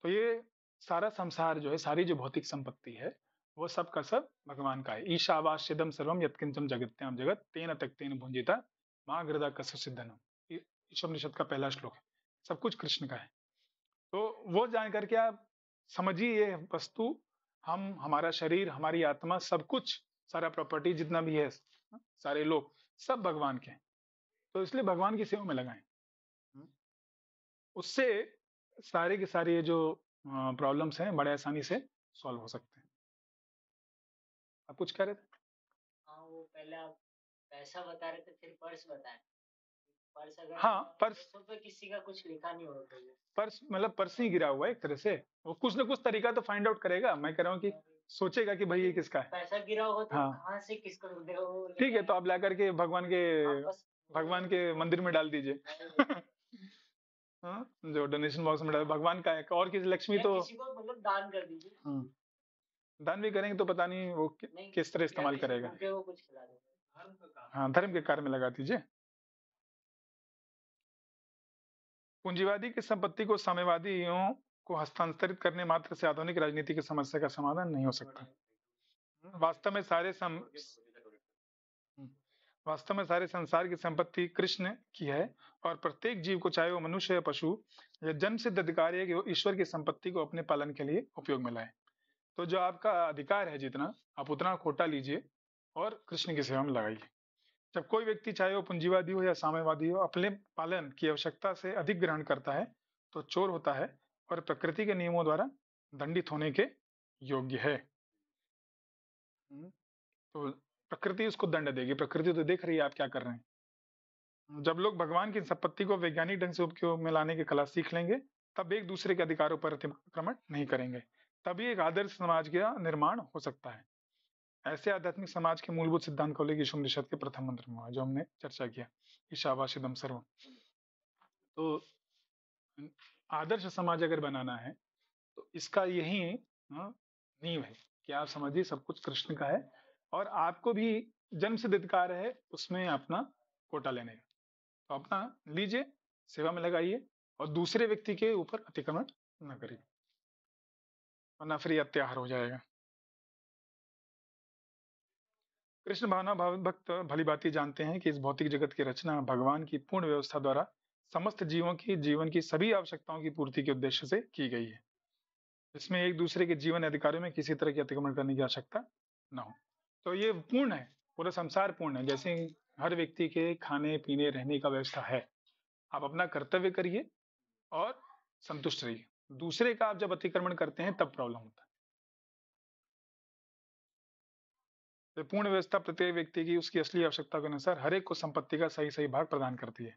तो ये सारा संसार जो है, सारी जो भौतिक संपत्ति है, वो सब का सब भगवान का है। ईशावास्यदम सर्वम यत्किंचन जगत्याम जगत तेन त्यक्तेन भुंजिता माँ गृदा कस्य सिद्धनम, ईशोपनिषद का पहला श्लोक है। सब कुछ कृष्ण का है। तो वो जान करके आप समझिए ये वस्तु, हम, हमारा शरीर, हमारी आत्मा, सब कुछ, सारा प्रॉपर्टी जितना भी है, सारे लोग, सब भगवान के हैं। तो इसलिए भगवान की सेवा में लगाएं, उससे सारे के सारे ये जो प्रॉब्लम्स हैं बड़े आसानी से सॉल्व हो सकते हैं। आप कुछ कह रहे थे? हाँ, वो पहले आप पैसा बता रहे थे, फिर पर्स बताए। पर्स अगर हाँ, पर्स पे किसी का कुछ लिखा नहीं होता है। पर्स मतलब पर्स ही गिरा हुआ है एक तरह से, वो कुछ ना कुछ तरीका तो फाइंड आउट करेगा। मैं कह रहा हूँ कि सोचेगा कि भाई ये किसका है। पैसा गिरा होगा तो हाँ कहाँ से किसको मिलेगा वो ठीक है, तो आप ला करके भगवान के मंदिर में डाल दीजिए। हाँ, जो डोनेशन बॉक्स में डाल, भगवान का है और किसी लक्ष्मी तो किसी को मतलब दान कर दीजिए। हाँ, दान भी करेंगे तो पता नहीं वो किस तरह इस्तेमाल करेगा। को कुछ खिला दो। हाँ, धर्म के कार्य में लगा दीजिए। पूंजीवादी की संपत्ति को साम्यवादियों को हस्तांतरित करने मात्र से आधुनिक राजनीति की समस्या का समाधान नहीं हो सकता। वास्तव में सारे वास्तव में सारे संसार की संपत्ति कृष्ण की है, और प्रत्येक जीव को, चाहे वो मनुष्य या पशु, यह जन्म सिद्ध अधिकार है कि वो ईश्वर की संपत्ति को अपने पालन के लिए उपयोग में लाए। तो जो आपका अधिकार है जितना, आप उतना कोटा लीजिए और कृष्ण की सेवा में लगाइए। जब कोई व्यक्ति, चाहे वो पूंजीवादी हो या साम्यवादी हो, अपने पालन की आवश्यकता से अधिक ग्रहण करता है तो चोर होता है और प्रकृति के नियमों द्वारा दंडित होने के योग्य है। तो प्रकृति उसको दंड देगी, प्रकृति तो देख रही है आप क्या कर रहे हैं। जब लोग भगवान की संपत्ति को वैज्ञानिक ढंग से उपयोग में लाने की कला सीख लेंगे, तब एक दूसरे के अधिकारों पर अतिक्रमण नहीं करेंगे, तभी एक आदर्श समाज का निर्माण हो सकता है। ऐसे आध्यात्मिक समाज के मूलभूत सिद्धांत को लेकर उपनिषद के प्रथम मंत्र में हुआ, जो हमने चर्चा किया, ईशावासिदम सर्वम। तो आदर्श समाज अगर बनाना है तो इसका यही नींव है कि आप समझिए सब कुछ कृष्ण का है, और आपको भी जन्म सिद्ध अधिकार है उसमें अपना कोटा लेने का, तो अपना लीजिए, सेवा में लगाइए, और दूसरे व्यक्ति के ऊपर अतिक्रमण न करिए, वरना फिर अत्याचार हो जाएगा। कृष्ण भावना भाव भक्त भली भांति जानते हैं कि इस भौतिक जगत की रचना भगवान की पूर्ण व्यवस्था द्वारा समस्त जीवों की जीवन की सभी आवश्यकताओं की पूर्ति के उद्देश्य से की गई है, इसमें एक दूसरे के जीवन अधिकारों में किसी तरह की अतिक्रमण करने की आवश्यकता न हो। तो ये पूर्ण है, पूरा संसार पूर्ण है। जैसे हर व्यक्ति के खाने पीने रहने का व्यवस्था है, आप अपना कर्तव्य करिए और संतुष्ट रहिए। दूसरे का आप जब अतिक्रमण करते हैं तब प्रॉब्लम होता है। तो पूर्ण व्यवस्था प्रत्येक व्यक्ति की उसकी असली आवश्यकता के अनुसार हर एक को संपत्ति का सही सही भाग प्रदान करती है,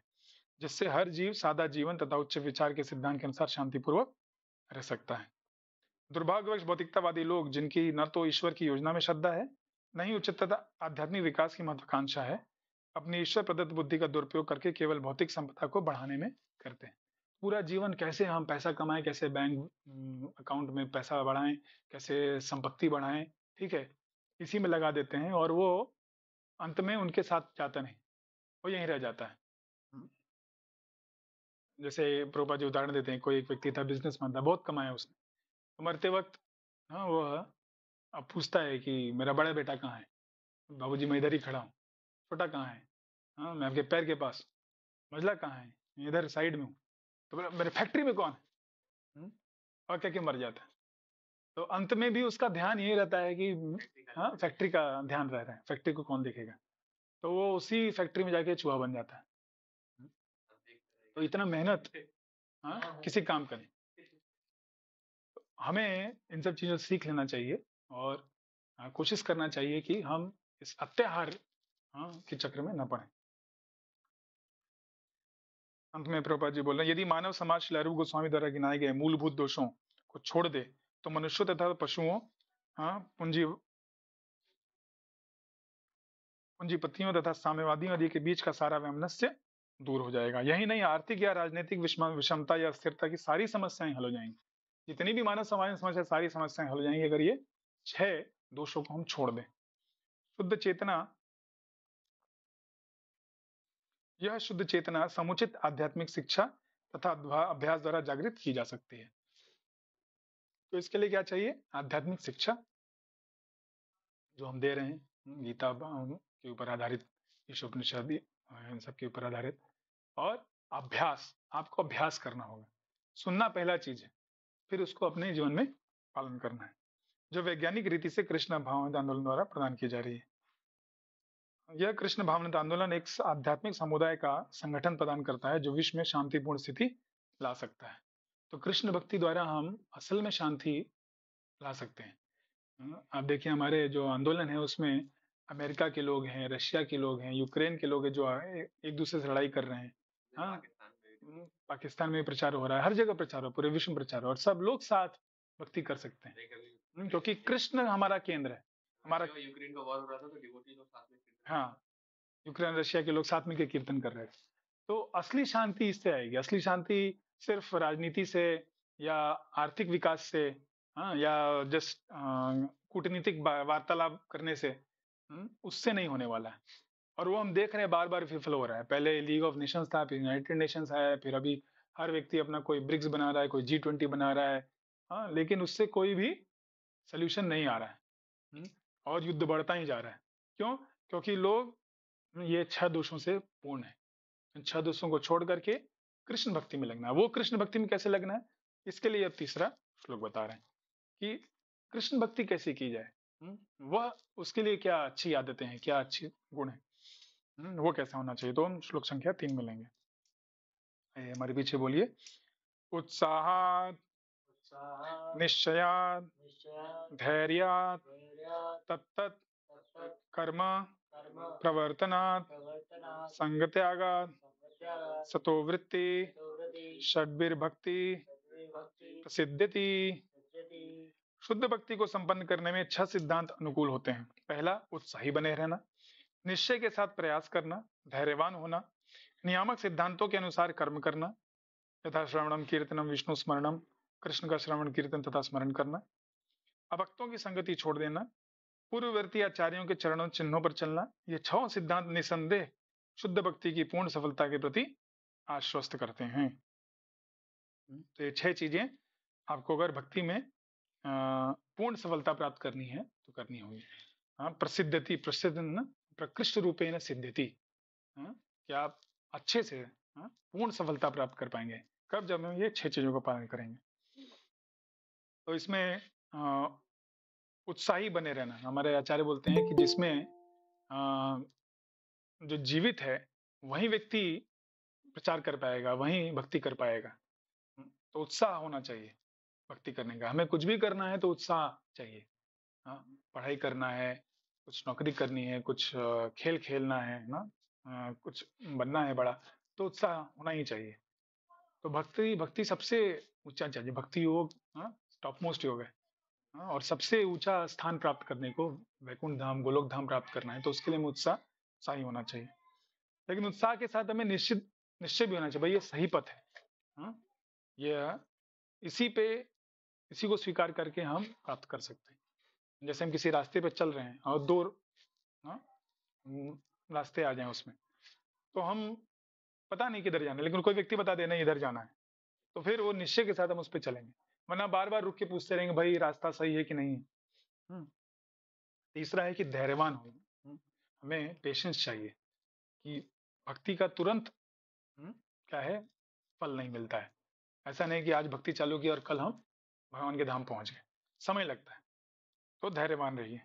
जिससे हर जीव सादा जीवन तथा उच्च विचार के सिद्धांत के अनुसार शांतिपूर्वक रह सकता है। दुर्भाग्यवश भौतिकतावादी लोग, जिनकी न तो ईश्वर की योजना में श्रद्धा है, न ही उच्चतम आध्यात्मिक विकास की महत्वाकांक्षा है, अपनी ईश्वर प्रदत्त बुद्धि का दुरुपयोग करके केवल भौतिक संपदा को बढ़ाने में करते हैं। पूरा जीवन कैसे हम पैसा कमाएं, कैसे बैंक अकाउंट में पैसा बढ़ाएं, कैसे संपत्ति बढ़ाएं, ठीक है, इसी में लगा देते हैं, और वो अंत में उनके साथ जाता नहीं, वो यहीं रह जाता है। जैसे प्रभुपाद जी उदाहरण देते हैं, कोई एक व्यक्ति था, बिजनेसमैन था, बहुत कमाया उसने, तो मरते वक्त हाँ वो अब पूछता है कि मेरा बड़ा बेटा कहाँ है? बाबूजी मैं इधर ही खड़ा हूँ। छोटा कहाँ है? हाँ मैं आपके पैर के पास। मझला कहाँ है? इधर साइड में हूँ। तो बोला मेरे फैक्ट्री में कौन है? और क्या क्या मर जाता है। तो अंत में भी उसका ध्यान यही रहता है कि हाँ फैक्ट्री का ध्यान रह रहा है, फैक्ट्री को कौन देखेगा। तो वो उसी फैक्ट्री में जाके चूहा बन जाता है। तो इतना मेहनत हाँ किसी काम का नहीं। हमें इन सब चीजों से सीख लेना चाहिए, और कोशिश करना चाहिए कि हम इस अत्याचार के चक्र में न पड़े। अंत में प्रभुपाद जी बोल रहे हैं, यदि मानव समाज श्री रूप गोस्वामी द्वारा गिनाए गए मूलभूत दोषों को छोड़ दे तो मनुष्यों तथा पशुओं पूंजीपतियों तथा साम्यवादियों आदि के बीच का सारा वैमनस्य दूर हो जाएगा। यही नहीं, आर्थिक या राजनीतिक विषमता या अस्थिरता की सारी समस्याएं हल हो जाएंगी। जितनी भी मानव समाज में समस्या, सारी समस्याएं हल हो जाएंगी अगर ये 6 दोषों को हम छोड़ दें। शुद्ध चेतना, यह शुद्ध चेतना समुचित आध्यात्मिक शिक्षा तथा अभ्यास द्वारा जागृत की जा सकती है। तो इसके लिए क्या चाहिए? आध्यात्मिक शिक्षा जो हम दे रहे हैं, गीता के ऊपर आधारित, ईशोपनिषद इन सब के ऊपर आधारित, और अभ्यास, आपको अभ्यास करना होगा। सुनना पहला चीज है, फिर उसको अपने जीवन में पालन करना है, जो वैज्ञानिक रीति से कृष्ण भावना आंदोलन द्वारा प्रदान की जा रही है। यह कृष्ण भावना आंदोलन एक आध्यात्मिक समुदाय का संगठन प्रदान करता है जो विश्व में शांतिपूर्ण स्थिति ला सकता है। तो कृष्ण भक्ति द्वारा हम असल में शांति ला सकते हैं। आप देखिए हमारे जो आंदोलन है उसमें अमेरिका के लोग हैं, रशिया के लोग हैं, यूक्रेन के लोग हैं जो एक दूसरे से लड़ाई कर रहे हैं। हाँ, पाकिस्तान में भी प्रचार हो रहा है, हर जगह प्रचार हो, पूरे विश्व में प्रचार हो, और सब लोग साथ भक्ति कर सकते हैं। क्योंकि कृष्ण हमारा केंद्र है। हमारा यूक्रेन का वॉर हो रहा था तो डिवोटी लोग साथ में, हाँ, यूक्रेन रशिया के लोग साथ मिलकर कीर्तन कर रहे थे। तो असली शांति इससे आएगी। असली शांति सिर्फ राजनीति से या आर्थिक विकास से, हाँ, या जस्ट कूटनीतिक वार्तालाप करने से, उससे नहीं होने वाला है। और वो हम देख रहे हैं बार बार विफल हो रहा है। पहले लीग ऑफ नेशंस था, फिर यूनाइटेड नेशंस है, फिर अभी हर व्यक्ति अपना कोई ब्रिक्स बना रहा है, कोई G20 बना रहा है। हाँ, लेकिन उससे कोई भी सोल्यूशन नहीं आ रहा है। और युद्ध बढ़ता ही जा रहा है। क्यों? क्योंकि लोग ये 6 दोषों से पूर्ण है। इन 6 दोषों को छोड़ करके कृष्ण भक्ति में लगना है। वो कृष्ण भक्ति में कैसे लगना है, इसके लिए अब तीसरा श्लोक बता रहे हैं कि कृष्ण भक्ति कैसे की जाए। वह उसके लिए क्या अच्छी आदतें हैं, क्या अच्छी गुण है, वो कैसा होना चाहिए। तो हम श्लोक संख्या 3 में लेंगे। हमारे पीछे बोलिए। उत्साहात निश्चयात धैर्यात तत्तत् कर्म प्रवर्तनात् संगत्यागात् सतोवृत्ति षड्भिर्भक्ति प्रसिद्ध्यति। शुद्ध भक्ति को संपन्न करने में 6 सिद्धांत अनुकूल होते हैं। पहला, उत्साही बने रहना, निश्चय के साथ प्रयास करना, धैर्यवान होना, नियामक सिद्धांतों के अनुसार कर्म करना, यथा श्रवणम कीर्तनम विष्णु स्मरणम, कृष्ण का श्रवण कीर्तन तथा स्मरण करना, अभक्तों की संगति छोड़ देना, पूर्ववर्ती आचार्यों के चरणों चिन्हों पर चलना। ये 6 सिद्धांत निसंदेह शुद्ध भक्ति की पूर्ण सफलता के प्रति आश्वस्त करते हैं। तो ये 6 चीजें आपको अगर भक्ति में पूर्ण सफलता प्राप्त करनी है तो करनी होगी। प्रसिद्धति, प्रसिद्ध न प्रकृष्ट रूपेण सिद्ध्यति, कि आप अच्छे से पूर्ण सफलता प्राप्त कर पाएंगे। कब? जब हम ये 6 चीजों का पालन करेंगे। तो इसमें उत्साही बने रहना, हमारे आचार्य बोलते हैं कि जिसमें जो जीवित है वही व्यक्ति प्रचार कर पाएगा, वही भक्ति कर पाएगा। तो उत्साह होना चाहिए भक्ति करने का। हमें कुछ भी करना है तो उत्साह चाहिए। पढ़ाई करना है, कुछ नौकरी करनी है, कुछ खेल खेलना है ना, कुछ बनना है बड़ा, तो उत्साह होना ही चाहिए। तो भक्ति सबसे ऊंचा चाहिए। भक्ति योग टॉप मोस्ट योग है। और सबसे ऊंचा स्थान प्राप्त करने को वैकुंठ धाम, गोलोक धाम प्राप्त करना है तो उसके लिए हमें उत्साही होना चाहिए। लेकिन उत्साह के साथ हमें निश्चय भी होना चाहिए, भाई ये सही पथ है। ये इसी को स्वीकार करके हम प्राप्त कर सकते हैं। जैसे हम किसी रास्ते पे चल रहे हैं और 2 रास्ते आ जाएं उसमें, तो हम पता नहीं किधर जाना है, लेकिन कोई व्यक्ति बता दे नहीं इधर जाना है, तो फिर वो निश्चय के साथ हम उस पर चलेंगे। वरना बार बार रुक के पूछते रहेंगे भाई रास्ता सही है कि नहीं है। तीसरा है कि धैर्यवान हो। हमें पेशेंस चाहिए कि भक्ति का तुरंत क्या है, फल नहीं मिलता है। ऐसा नहीं कि आज भक्ति चालू की और कल हम भगवान के धाम पहुंच गए, समय लगता है। तो धैर्यवान रहिए।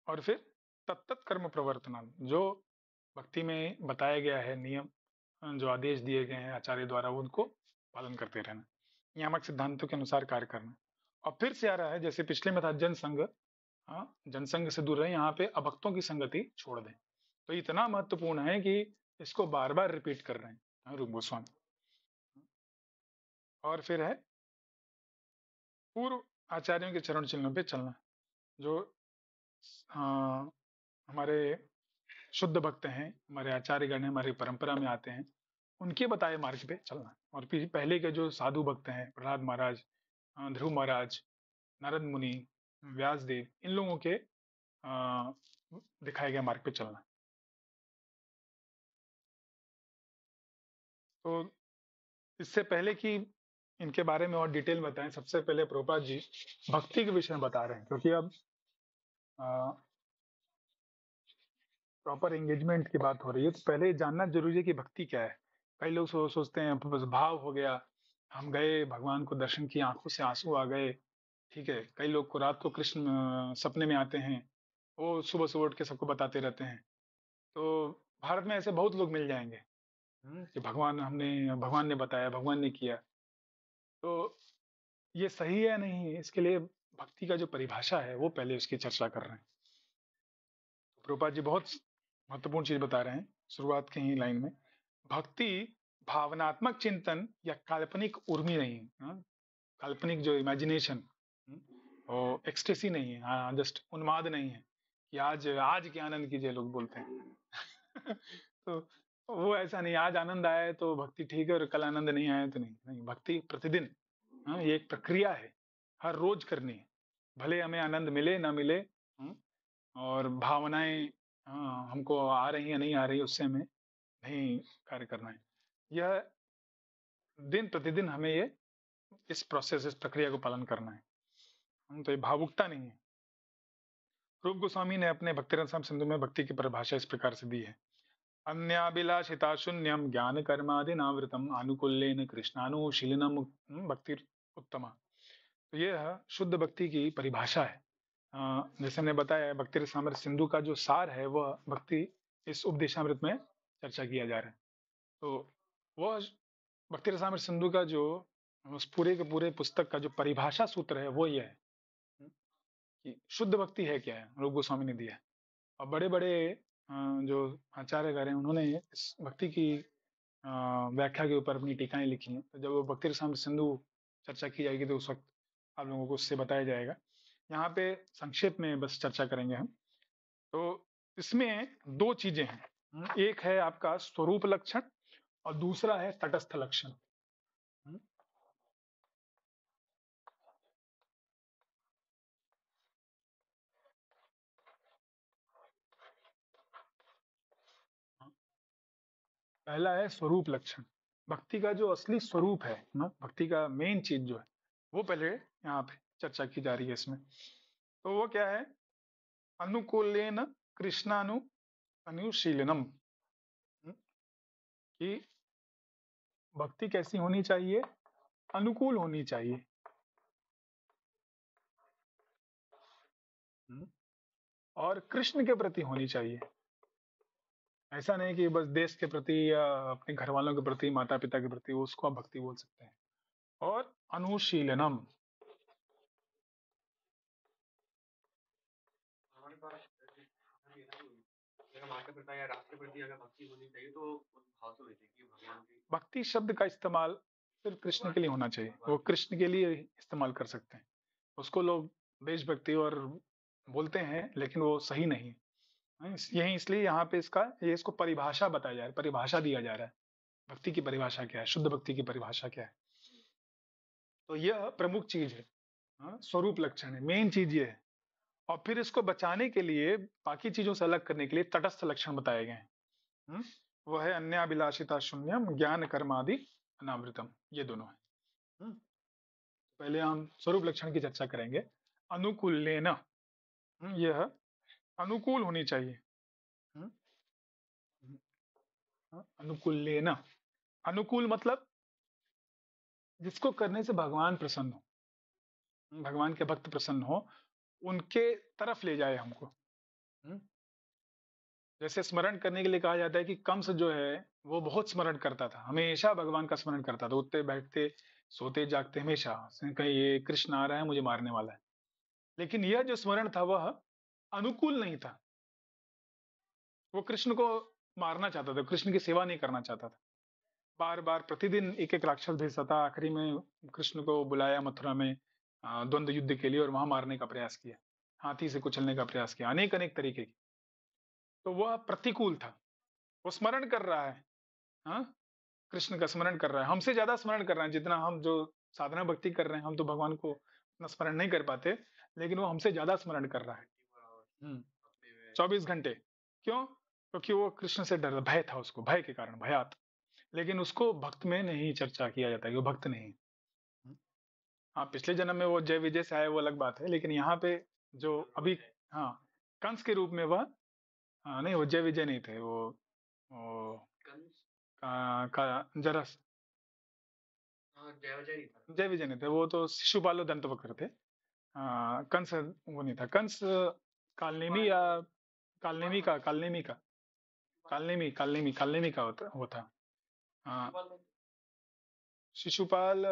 और फिर तत्त कर्म प्रवर्तना, जो भक्ति में बताया गया है नियम, जो आदेश दिए गए हैं आचार्य द्वारा, उनको पालन करते रहना, नियामक सिद्धांतों के अनुसार कार्य करना। और फिर से आ रहा है, जैसे पिछले में था जनसंग, जनसंग से दूर रहे, यहाँ पे अभक्तों की संगति छोड़ दें। तो इतना महत्वपूर्ण है कि इसको बार बार रिपीट कर रहे हैं रूप गोस्वामी। और फिर है पूर्व आचार्यों के चरण चिन्हों पे चलना। जो हमारे शुद्ध भक्त हैं, हमारे आचार्यगण हैं, हमारी परंपरा में आते हैं, उनके बताए मार्ग पे चलना। और फिर पहले के जो साधु भक्त हैं, प्रहलाद महाराज, ध्रुव महाराज, नारद मुनि, व्यासदेव, इन लोगों के दिखाए गए मार्ग पे चलना। तो इससे पहले कि इनके बारे में और डिटेल बताएं, सबसे पहले प्रभुपाद जी भक्ति के विषय में बता रहे हैं, क्योंकि अब प्रॉपर एंगेजमेंट की बात हो रही है। तो पहले जानना जरूरी है कि भक्ति क्या है। कई लोग सोचते हैं बस भाव हो गया, हम गए भगवान को दर्शन किया, आंखों से आंसू आ गए, ठीक है। कई लोग को रात को कृष्ण सपने में आते हैं, वो सुबह सुबह उठ के सबको बताते रहते हैं। तो भारत में ऐसे बहुत लोग मिल जाएंगे कि भगवान ने बताया, भगवान ने किया। तो ये सही है नहीं, इसके लिए भक्ति का जो परिभाषा है वो पहले उसकी चर्चा कर रहे हैं। प्रभुपाद जी बहुत महत्वपूर्ण चीज बता रहे हैं शुरुआत के ही लाइन में। भक्ति भावनात्मक चिंतन या काल्पनिक उर्मी नहीं है, हाँ? काल्पनिक जो इमेजिनेशन और एक्सटेसी नहीं है, हाँ जस्ट उन्माद नहीं है कि आज आज के आनंद कीजिए लोग बोलते हैं। तो वो ऐसा नहीं, आज आनंद आया तो भक्ति ठीक है और कल आनंद नहीं आया तो नहीं। नहीं, भक्ति प्रतिदिन, हाँ ये एक प्रक्रिया है, हर रोज करनी है, भले हमें आनंद मिले ना मिले। और भावनाएं, हाँ हमको आ रही है नहीं आ रही उससे हमें नहीं कार्य करना है। यह दिन प्रतिदिन हमें ये इस प्रोसेस, इस प्रक्रिया को पालन करना है। तो ये भावुकता नहीं है। रूप गोस्वामी ने अपने भक्ति रसम सिंधु में भक्ति की परिभाषा इस प्रकार से दी है। अन्याभिलाषिता शून्यम ज्ञान कर्मादि नावृतम आनुकूल्येन कृष्णानुशीलनम भक्ति उत्तमा। तो यह शुद्ध भक्ति की परिभाषा है। जैसे हमने बताया भक्ति रसामृत सिंधु का जो सार है वह भक्ति इस उपदेशामृत में चर्चा किया जा रहा है। तो वह भक्ति रसामृत सिंधु का जो उस पूरे के पूरे पुस्तक का जो परिभाषा सूत्र है वो ये है कि शुद्ध भक्ति है क्या है, रूप गोस्वामी ने दिया है। और बड़े बड़े जो आचार्यगण हैं उन्होंने इस भक्ति की व्याख्या के ऊपर अपनी टीकाएं लिखी हैं। तो जब वो भक्ति रसामृत सिंधु चर्चा की जाएगी तो उस वक्त आप लोगों को उससे बताया जाएगा। यहाँ पे संक्षेप में बस चर्चा करेंगे हम। तो इसमें दो चीजें हैं, एक है आपका स्वरूप लक्षण और दूसरा है तटस्थ लक्षण। पहला है स्वरूप लक्षण, भक्ति का जो असली स्वरूप है ना, भक्ति का मेन चीज जो है वो पहले यहाँ पे चर्चा की जा रही है इसमें। तो वो क्या है, अनुकूलेन कृष्णानु अनुशीलनम, कि भक्ति कैसी होनी चाहिए, अनुकूल होनी चाहिए। और कृष्ण के प्रति होनी चाहिए। ऐसा नहीं कि बस देश के प्रति या अपने घर वालों के प्रति, माता पिता के प्रति, उसको आप भक्ति बोल सकते हैं। और अनुशीलनम, माता पिता या राष्ट्र के प्रति अगर भक्ति होनी चाहिए तो भाव से होनी चाहिए कि भगवान की। भक्ति शब्द का इस्तेमाल सिर्फ कृष्ण के लिए होना चाहिए, वो कृष्ण के लिए इस्तेमाल कर सकते हैं। उसको लोग देशभक्ति और बोलते हैं लेकिन वो सही नहीं है। यही इसलिए यहाँ पे इसको परिभाषा बताया जा रहा है, परिभाषा दिया जा रहा है। भक्ति की परिभाषा क्या है, शुद्ध भक्ति की परिभाषा क्या है। तो यह प्रमुख चीज है, स्वरूप लक्षण है, मेन चीज ये है। और फिर इसको बचाने के लिए, बाकी चीजों से अलग करने के लिए तटस्थ लक्षण बताए गए हैं। वह है अन्याभिलाषिता शून्यम ज्ञान कर्मादि अनावृतम, ये दोनों है। पहले हम स्वरूप लक्षण की चर्चा करेंगे। अनुकूल्येन, यह अनुकूल होनी चाहिए। अनुकूल्येन, अनुकूल मतलब जिसको करने से भगवान प्रसन्न हो, भगवान के भक्त प्रसन्न हो, उनके तरफ ले जाए हमको। जैसे स्मरण करने के लिए कहा जाता है कि कंस जो है वो बहुत स्मरण करता था, हमेशा भगवान का स्मरण करता था, उठते बैठते सोते जागते हमेशा कहीं ये कृष्ण आ रहा है मुझे मारने वाला है। लेकिन यह जो स्मरण था वह अनुकूल नहीं था। वो कृष्ण को मारना चाहता था, कृष्ण की सेवा नहीं करना चाहता था। बार बार प्रतिदिन एक एक राक्षस भेजता था। आखिरी में कृष्ण को बुलाया मथुरा में द्वंद्व युद्ध के लिए और वहां मारने का प्रयास किया, हाथी से कुचलने का प्रयास किया, अनेक अनेक तरीके की। तो वह प्रतिकूल था। वो स्मरण कर रहा है, हाँ कृष्ण का स्मरण कर रहा है, हमसे ज्यादा स्मरण कर रहा है। जितना हम जो साधना भक्ति कर रहे हैं, हम तो भगवान को इतना स्मरण नहीं कर पाते, लेकिन वो हमसे ज्यादा स्मरण कर रहा है 24 घंटे। क्यों? क्योंकि वो कृष्ण से डर, भय था उसको, भय के कारण, भयात। लेकिन उसको भक्त में नहीं चर्चा किया जाता कि वो भक्त नहीं। हाँ पिछले जन्म में वो जय विजय से आए वो अलग बात है, लेकिन यहाँ पे जो अभी, हाँ कंस के रूप में वह, हाँ नहीं वो जय विजय नहीं थे, वो जरस, जय विजय नहीं थे, वो तो शिशुपाल दंतवक्र थे। कंस वो नहीं था। कंस कालनेमी या कालनेमी का कालनेमी का वो था। शिशुपाल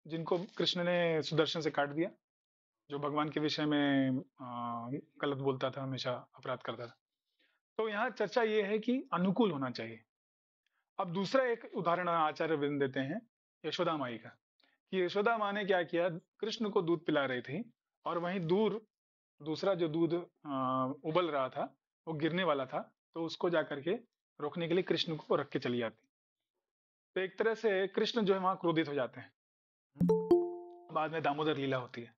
जिनको कृष्ण ने सुदर्शन से काट दिया, जो भगवान के विषय में गलत बोलता था, हमेशा अपराध करता था। तो यहाँ चर्चा ये है कि अनुकूल होना चाहिए। अब दूसरा एक उदाहरण आचार्य वृंद देते हैं यशोदा माई का, कि यशोदा माँ ने क्या किया, कृष्ण को दूध पिला रही थी और वहीं दूर दूसरा जो दूध उबल रहा था वो गिरने वाला था, तो उसको जा करके रोकने के लिए कृष्ण को रख के चली जाती। तो एक तरह से कृष्ण जो है वहां क्रोधित हो जाते हैं। बाद में दामोदर लीला होती है,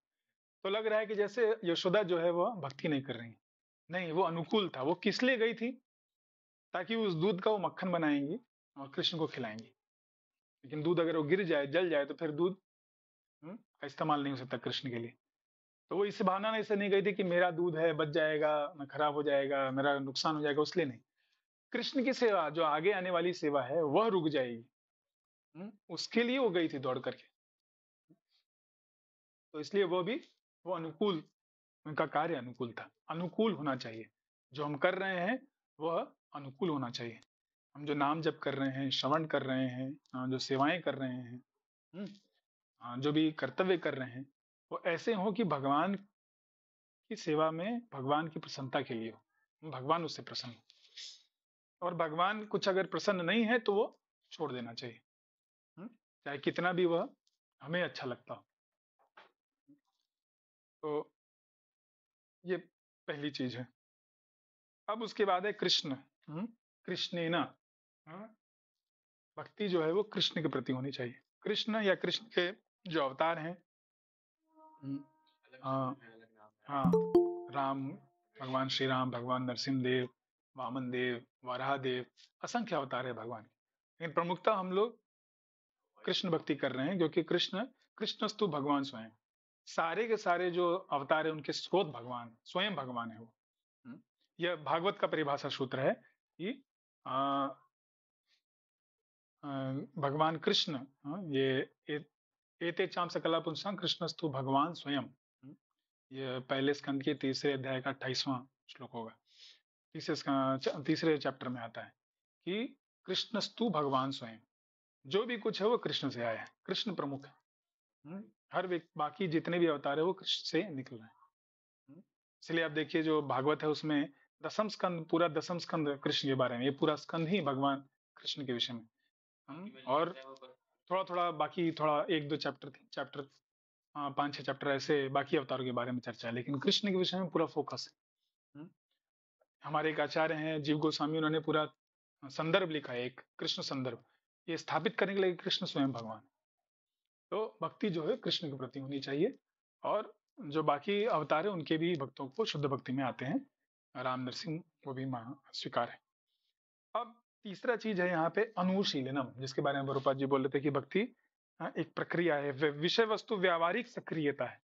तो लग रहा है कि जैसे यशोदा जो है वो भक्ति नहीं कर रही है। नहीं, वो अनुकूल था। वो किस लिए गई थी? ताकि उस दूध का वो मक्खन बनाएंगी और कृष्ण को खिलाएंगी। लेकिन दूध अगर वो गिर जाए, जल जाए, तो फिर दूध का इस्तेमाल नहीं हो सकता कृष्ण के लिए। तो वो इस बहाना से नहीं गई थी कि मेरा दूध है बच जाएगा, मैं खराब हो जाएगा, मेरा नुकसान हो जाएगा, उसलिए नहीं। कृष्ण की सेवा, जो आगे आने वाली सेवा है, वह रुक जाएगी, उसके लिए वो गई थी दौड़ करके। तो इसलिए वो अनुकूल, उनका कार्य अनुकूल था। अनुकूल होना चाहिए। जो हम कर रहे हैं वह अनुकूल होना चाहिए। हम जो नाम जप कर रहे हैं, श्रवण कर रहे हैं, जो सेवाएं कर रहे हैं, जो भी कर्तव्य कर रहे हैं, वो ऐसे हो कि भगवान की सेवा में भगवान की प्रसन्नता के लिए हो, भगवान उससे प्रसन्न हो। और भगवान कुछ अगर प्रसन्न नहीं है तो वो छोड़ देना चाहिए, चाहे कितना भी वह हमें अच्छा लगता हो। तो ये पहली चीज है। अब उसके बाद है कृष्ण। कृष्णेना, भक्ति जो है वो कृष्ण के प्रति होनी चाहिए। कृष्ण या कृष्ण के जो अवतार हैं, हाँ हाँ, राम, भगवान श्री राम, भगवान नरसिंह देव, वामन देव, वराह देव, असंख्य अवतार है भगवान। लेकिन प्रमुखता हम लोग कृष्ण भक्ति कर रहे हैं, क्योंकि कृष्णस्तु भगवान स्वयं। सारे के सारे जो अवतार है उनके स्रोत भगवान स्वयं, भगवान है वो। यह भागवत का परिभाषा सूत्र है कि भगवान कृष्ण, एते चाम सकला पुंसां कृष्णस्तु भगवान स्वयं। ये पहले स्कंद के तीसरे अध्याय का 28वां श्लोक होगा। तीसरे चैप्टर में आता है कि कृष्णस्तु भगवान स्वयं। जो भी कुछ है वो कृष्ण से आया है, कृष्ण प्रमुख है। हर बाकी जितने भी अवतार है वो कृष्ण से निकल रहे हैं। इसलिए आप देखिए जो भागवत है उसमें दसम स्कंद, पूरा दसम स्कंद कृष्ण के बारे में, ये पूरा स्कंद ही भगवान कृष्ण के विषय में। और थोड़ा थोड़ा बाकी, थोड़ा एक दो चैप्टर 5-6 चैप्टर ऐसे बाकी अवतारों के बारे में चर्चा है, लेकिन कृष्ण के विषय में पूरा फोकस है। हमारे एक आचार्य हैं जीव गोस्वामी, उन्होंने पूरा संदर्भ लिखा है, एक कृष्ण संदर्भ, ये स्थापित करने के लिए कृष्ण स्वयं भगवान। तो भक्ति जो है कृष्ण के प्रति होनी चाहिए, और जो बाकी अवतार है उनके भी भक्तों को शुद्ध भक्ति में आते हैं। राम नरसिंह वो भी स्वीकार है। अब तीसरा चीज है यहाँ पे अनुशीलनम, जिसके बारे में प्रभुपाद जी बोल रहे थे कि भक्ति एक प्रक्रिया है, विषय वस्तु व्यावहारिक सक्रियता है।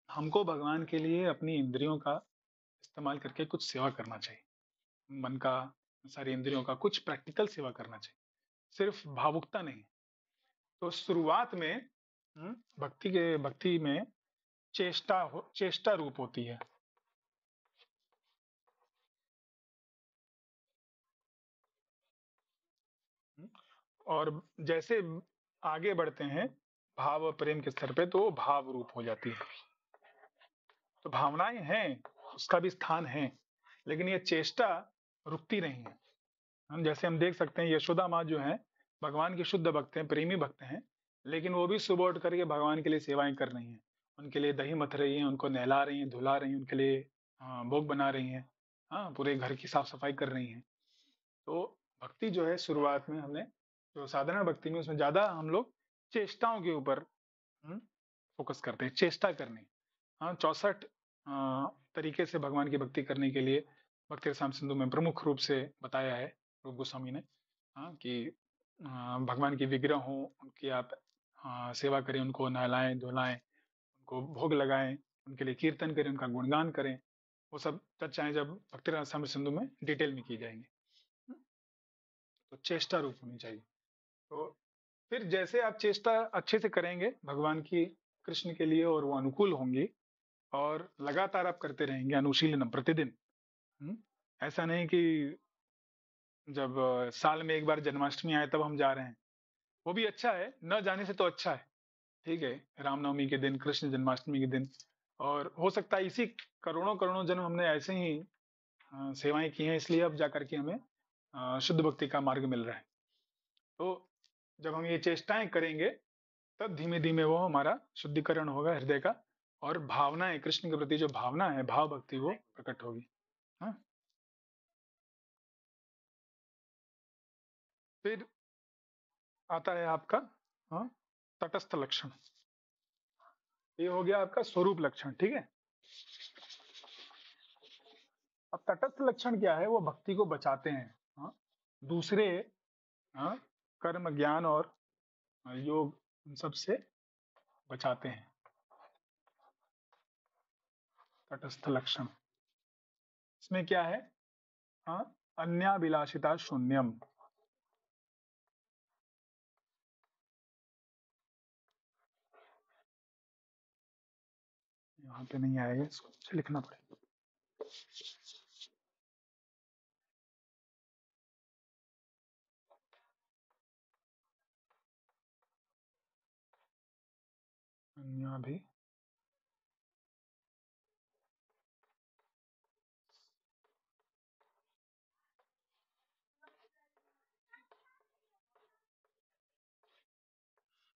हमको भगवान के लिए अपनी इंद्रियों का इस्तेमाल करके कुछ सेवा करना चाहिए, मन का, सारी इंद्रियों का कुछ प्रैक्टिकल सेवा करना चाहिए, सिर्फ भावुकता नहीं। तो शुरुआत में भक्ति में चेष्टा रूप होती है। और जैसे आगे बढ़ते हैं भाव और प्रेम के स्तर पे, तो भाव रूप हो जाती है। तो भावनाएं हैं, उसका भी स्थान है, लेकिन ये चेष्टा रुकती नहीं है। हम जैसे हम देख सकते हैं यशोदा माँ जो है भगवान की शुद्ध भक्त हैं, प्रेमी भक्त हैं, लेकिन वो भी सुबह उठ करके भगवान के लिए सेवाएं कर रही हैं। उनके लिए दही मथ रही हैं, उनको नहला रही हैं, धुला रही हैं, उनके लिए भोग बना रही हैं, पूरे घर की साफ सफाई कर रही हैं। तो भक्ति जो है शुरुआत में हमने जो साधारण भक्ति में, उसमें ज्यादा हम लोग चेष्टाओं के ऊपर फोकस करते हैं, चेष्टा करने। 64 तरीके से भगवान की भक्ति करने के लिए भक्ति रसायन सिंधु में प्रमुख रूप से बताया है रूप गोस्वामी ने, कि भगवान के विग्रह हो, उनकी आप सेवा करें, उनको नहलाएं धुलाएं, उनको भोग लगाएं, उनके लिए कीर्तन करें, उनका गुणगान करें। वो सब चर्चाएं जब भक्ति रसायन सिंधु में डिटेल में की जाएंगी। तो चेष्टा रूप होनी चाहिए। तो फिर जैसे आप चेष्टा अच्छे से करेंगे भगवान की, कृष्ण के लिए, और वो अनुकूल होंगी, और लगातार आप करते रहेंगे अनुशीलन प्रतिदिन। ऐसा नहीं कि जब साल में एक बार जन्माष्टमी आए तब हम जा रहे हैं, वो भी अच्छा है, न जाने से तो अच्छा है, ठीक है, रामनवमी के दिन, कृष्ण जन्माष्टमी के दिन, और हो सकता है इसी करोड़ों करोड़ों जन्म हमने ऐसे ही सेवाएं की हैं, इसलिए अब जाकर के हमें शुद्ध भक्ति का मार्ग मिल रहा है। तो जब हम ये चेष्टाएं करेंगे तब धीमे धीमे वो हमारा शुद्धिकरण होगा हृदय का, और भावनाएं, कृष्ण के प्रति जो भावना है, भाव भक्ति, वो प्रकट होगी। हाँ, फिर आता है आपका हाँ तटस्थ लक्षण। ये हो गया आपका स्वरूप लक्षण, ठीक है। अब तटस्थ लक्षण क्या है? वो भक्ति को बचाते हैं, हाँ, दूसरे, हाँ, कर्म, ज्ञान और योग, इन सब से बचाते हैं। तटस्थ लक्षण इसमें क्या है? हाँ, अन्याभिलाषिता शून्यम। यहाँ पे नहीं आएगा, इसको मुझे लिखना पड़ेगा। अन्याभि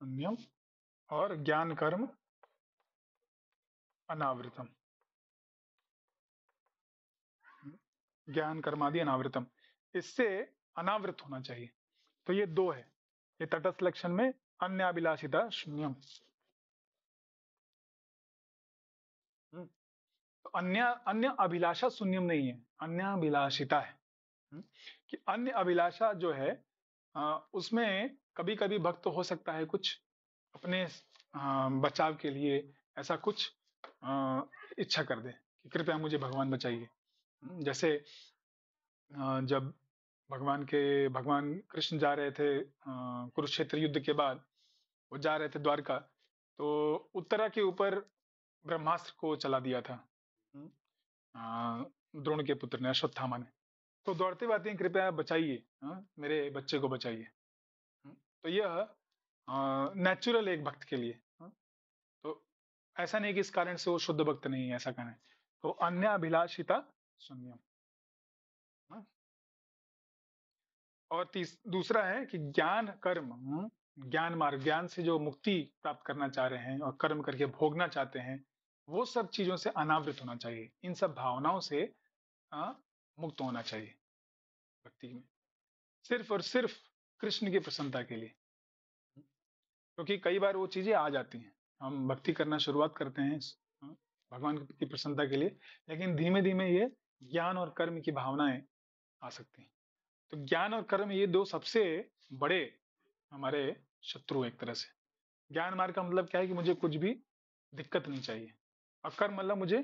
शून्यम और ज्ञान कर्म अनावृतम। ज्ञान कर्मादि अनावृतम, इससे अनावृत होना चाहिए। तो ये दो है, ये तटस्थ लक्षण में अन्याभिलाषिता शून्यम। तो अन्य अन्य अभिलाषा शून्यम नहीं है, अन्य अभिलाषिता है। कि अन्य अभिलाषा जो है उसमें कभी कभी भक्त हो सकता है कुछ अपने बचाव के लिए ऐसा कुछ इच्छा कर दे कि कृपया मुझे भगवान बचाइए। जैसे जब भगवान कृष्ण जा रहे थे कुरुक्षेत्र युद्ध के बाद, वो जा रहे थे द्वारका, तो उत्तरा के ऊपर ब्रह्मास्त्र को चला दिया था द्रोण के पुत्र ने, अश्वत्थामा ने। तो दौड़ते बातें हैं, कृपया बचाइए, मेरे बच्चे को बचाइए। तो यह नेचुरल एक भक्त के लिए, तो ऐसा नहीं कि इस कारण से वो शुद्ध भक्त नहीं है, ऐसा कहना है। तो अन्य अभिलाषिता शून्यम। और दूसरा है कि ज्ञान कर्म, ज्ञान मार्ग, ज्ञान से जो मुक्ति प्राप्त करना चाह रहे हैं और कर्म करके भोगना चाहते हैं, वो सब चीजों से अनावृत होना चाहिए, इन सब भावनाओं से मुक्त होना चाहिए भक्ति में, सिर्फ और सिर्फ कृष्ण की प्रसन्नता के लिए। क्योंकि कई बार वो चीजें आ जाती हैं, हम भक्ति करना शुरुआत करते हैं भगवान की प्रसन्नता के लिए, लेकिन धीमे धीमे ये ज्ञान और कर्म की भावनाएं आ सकती हैं। तो ज्ञान और कर्म, ये दो सबसे बड़े हमारे शत्रु एक तरह से। ज्ञान मार्ग का मतलब क्या है कि मुझे कुछ भी दिक्कत नहीं चाहिए, और कर्म मतलब मुझे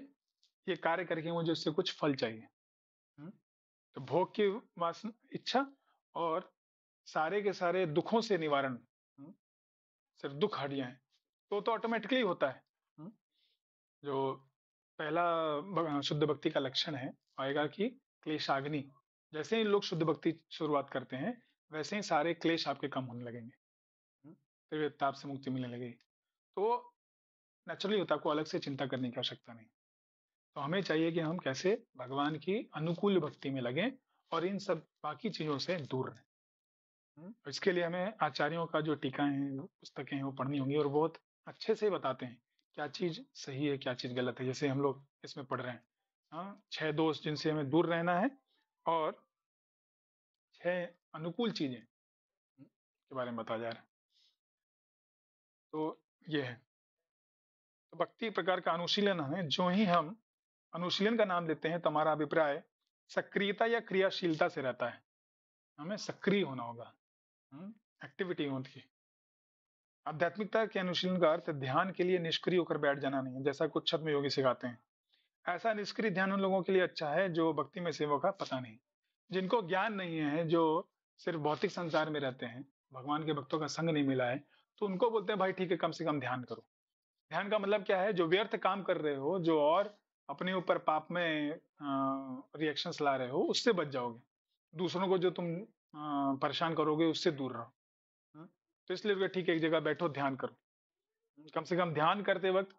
ये कार्य करके मुझे उससे कुछ फल चाहिए। तो भोग की वासना, इच्छा, और सारे के सारे दुखों से निवारण, सिर्फ दुख हट जाए, तो ऑटोमेटिकली होता है। जो पहला शुद्ध भक्ति का लक्षण है आएगा कि क्लेशाग्नि, जैसे ही लोग शुद्ध भक्ति शुरुआत करते हैं वैसे ही सारे क्लेश आपके कम होने लगेंगे, फिर ताप से मुक्ति मिलने लगेगी। तो नेचुरली होता है, आपको अलग से चिंता करने की आवश्यकता नहीं। तो हमें चाहिए कि हम कैसे भगवान की अनुकूल भक्ति में लगें और इन सब बाकी चीजों से दूर रहें। इसके लिए हमें आचार्यों का जो टीकाएं हैं, पुस्तकें हैं, वो पढ़नी होंगी, और बहुत अच्छे से बताते हैं क्या चीज सही है, क्या चीज गलत है। जैसे हम लोग इसमें पढ़ रहे हैं, 6 दोष जिनसे हमें दूर रहना है, और 6 अनुकूल चीजें के बारे में बताया जा रहा है। तो ये है, तो भक्ति प्रकार का अनुशीलन है। जो ही हम अनुशीलन का नाम लेते हैं तो हमारा अभिप्राय सक्रियता या क्रियाशीलता से रहता है, हमें सक्रिय होना होगा, एक्टिविटी होती है। आध्यात्मिकता के अनुशीलन का अर्थ ध्यान के लिए निष्क्रिय होकर बैठ जाना नहीं है, जैसा कुछ छद्म योगी सिखाते हैं। ऐसा निष्क्रिय ध्यान उन लोगों के लिए अच्छा है जो भक्ति में सेवा का पता नहीं, जिनको ज्ञान नहीं है, जो सिर्फ भौतिक संसार में रहते हैं, भगवान के भक्तों का संग नहीं मिला है, तो उनको बोलते हैं भाई ठीक है, कम से कम ध्यान करो। ध्यान का मतलब क्या है? जो व्यर्थ काम कर रहे हो, जो और अपने ऊपर पाप में रिएक्शंस ला रहे हो, उससे बच जाओगे। दूसरों को जो तुम परेशान करोगे, उससे दूर रहो। तो इसलिए ठीक है, एक जगह बैठो, ध्यान करो। कम से कम ध्यान करते वक्त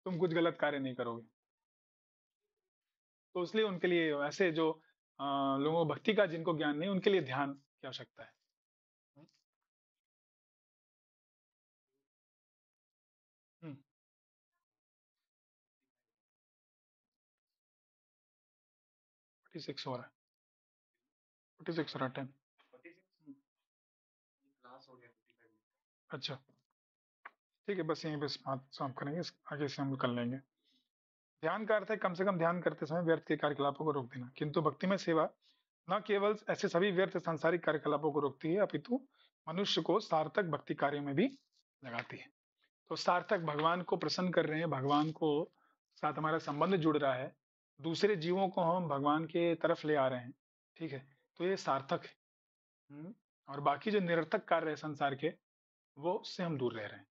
तुम कुछ गलत कार्य नहीं करोगे। तो इसलिए उनके लिए ऐसे जो लोगों को भक्ति का जिनको ज्ञान नहीं, उनके लिए ध्यान की आवश्यकता है। हम्म, 46 हो रहा है, 46 हो रहा है टाइम। अच्छा, ठीक है, बस यहीं पे बात समाप्त करेंगे, आगे से हम कर लेंगे। ध्यान का अर्थ है कम से कम ध्यान करते समय व्यर्थ के कार्यकलापों को रोक देना। किंतु भक्ति में सेवा न केवल ऐसे सभी व्यर्थ सांसारिक कार्यकलापों को रोकती है, अपितु मनुष्य को सार्थक भक्ति कार्यों में भी लगाती है। तो सार्थक भगवान को प्रसन्न कर रहे हैं, भगवान को साथ हमारा संबंध जुड़ रहा है, दूसरे जीवों को हम भगवान के तरफ ले आ रहे हैं, ठीक है, तो ये सार्थक है। और बाकी जो निरर्थक कार्य है संसार के, वो उससे हम दूर रह रहे हैं।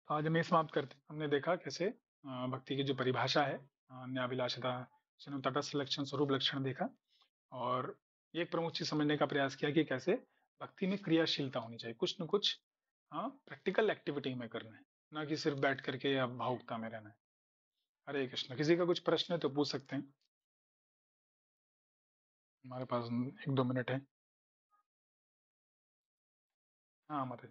तो आज हम ये समाप्त करते हैं। हमने देखा कैसे भक्ति की जो परिभाषा है, न्याभिलाषता, तटस्थ लक्षण, स्वरूप लक्षण देखा, और एक प्रमुख चीज समझने का प्रयास किया कि कैसे भक्ति में क्रियाशीलता होनी चाहिए, कुछ न कुछ प्रैक्टिकल एक्टिविटी में करना है, ना कि सिर्फ बैठ करके या भावुकता में रहना है। हरे कृष्ण। किसी का कुछ प्रश्न है तो पूछ सकते हैं, हमारे पास 1-2 मिनट है। हाँ, हमारे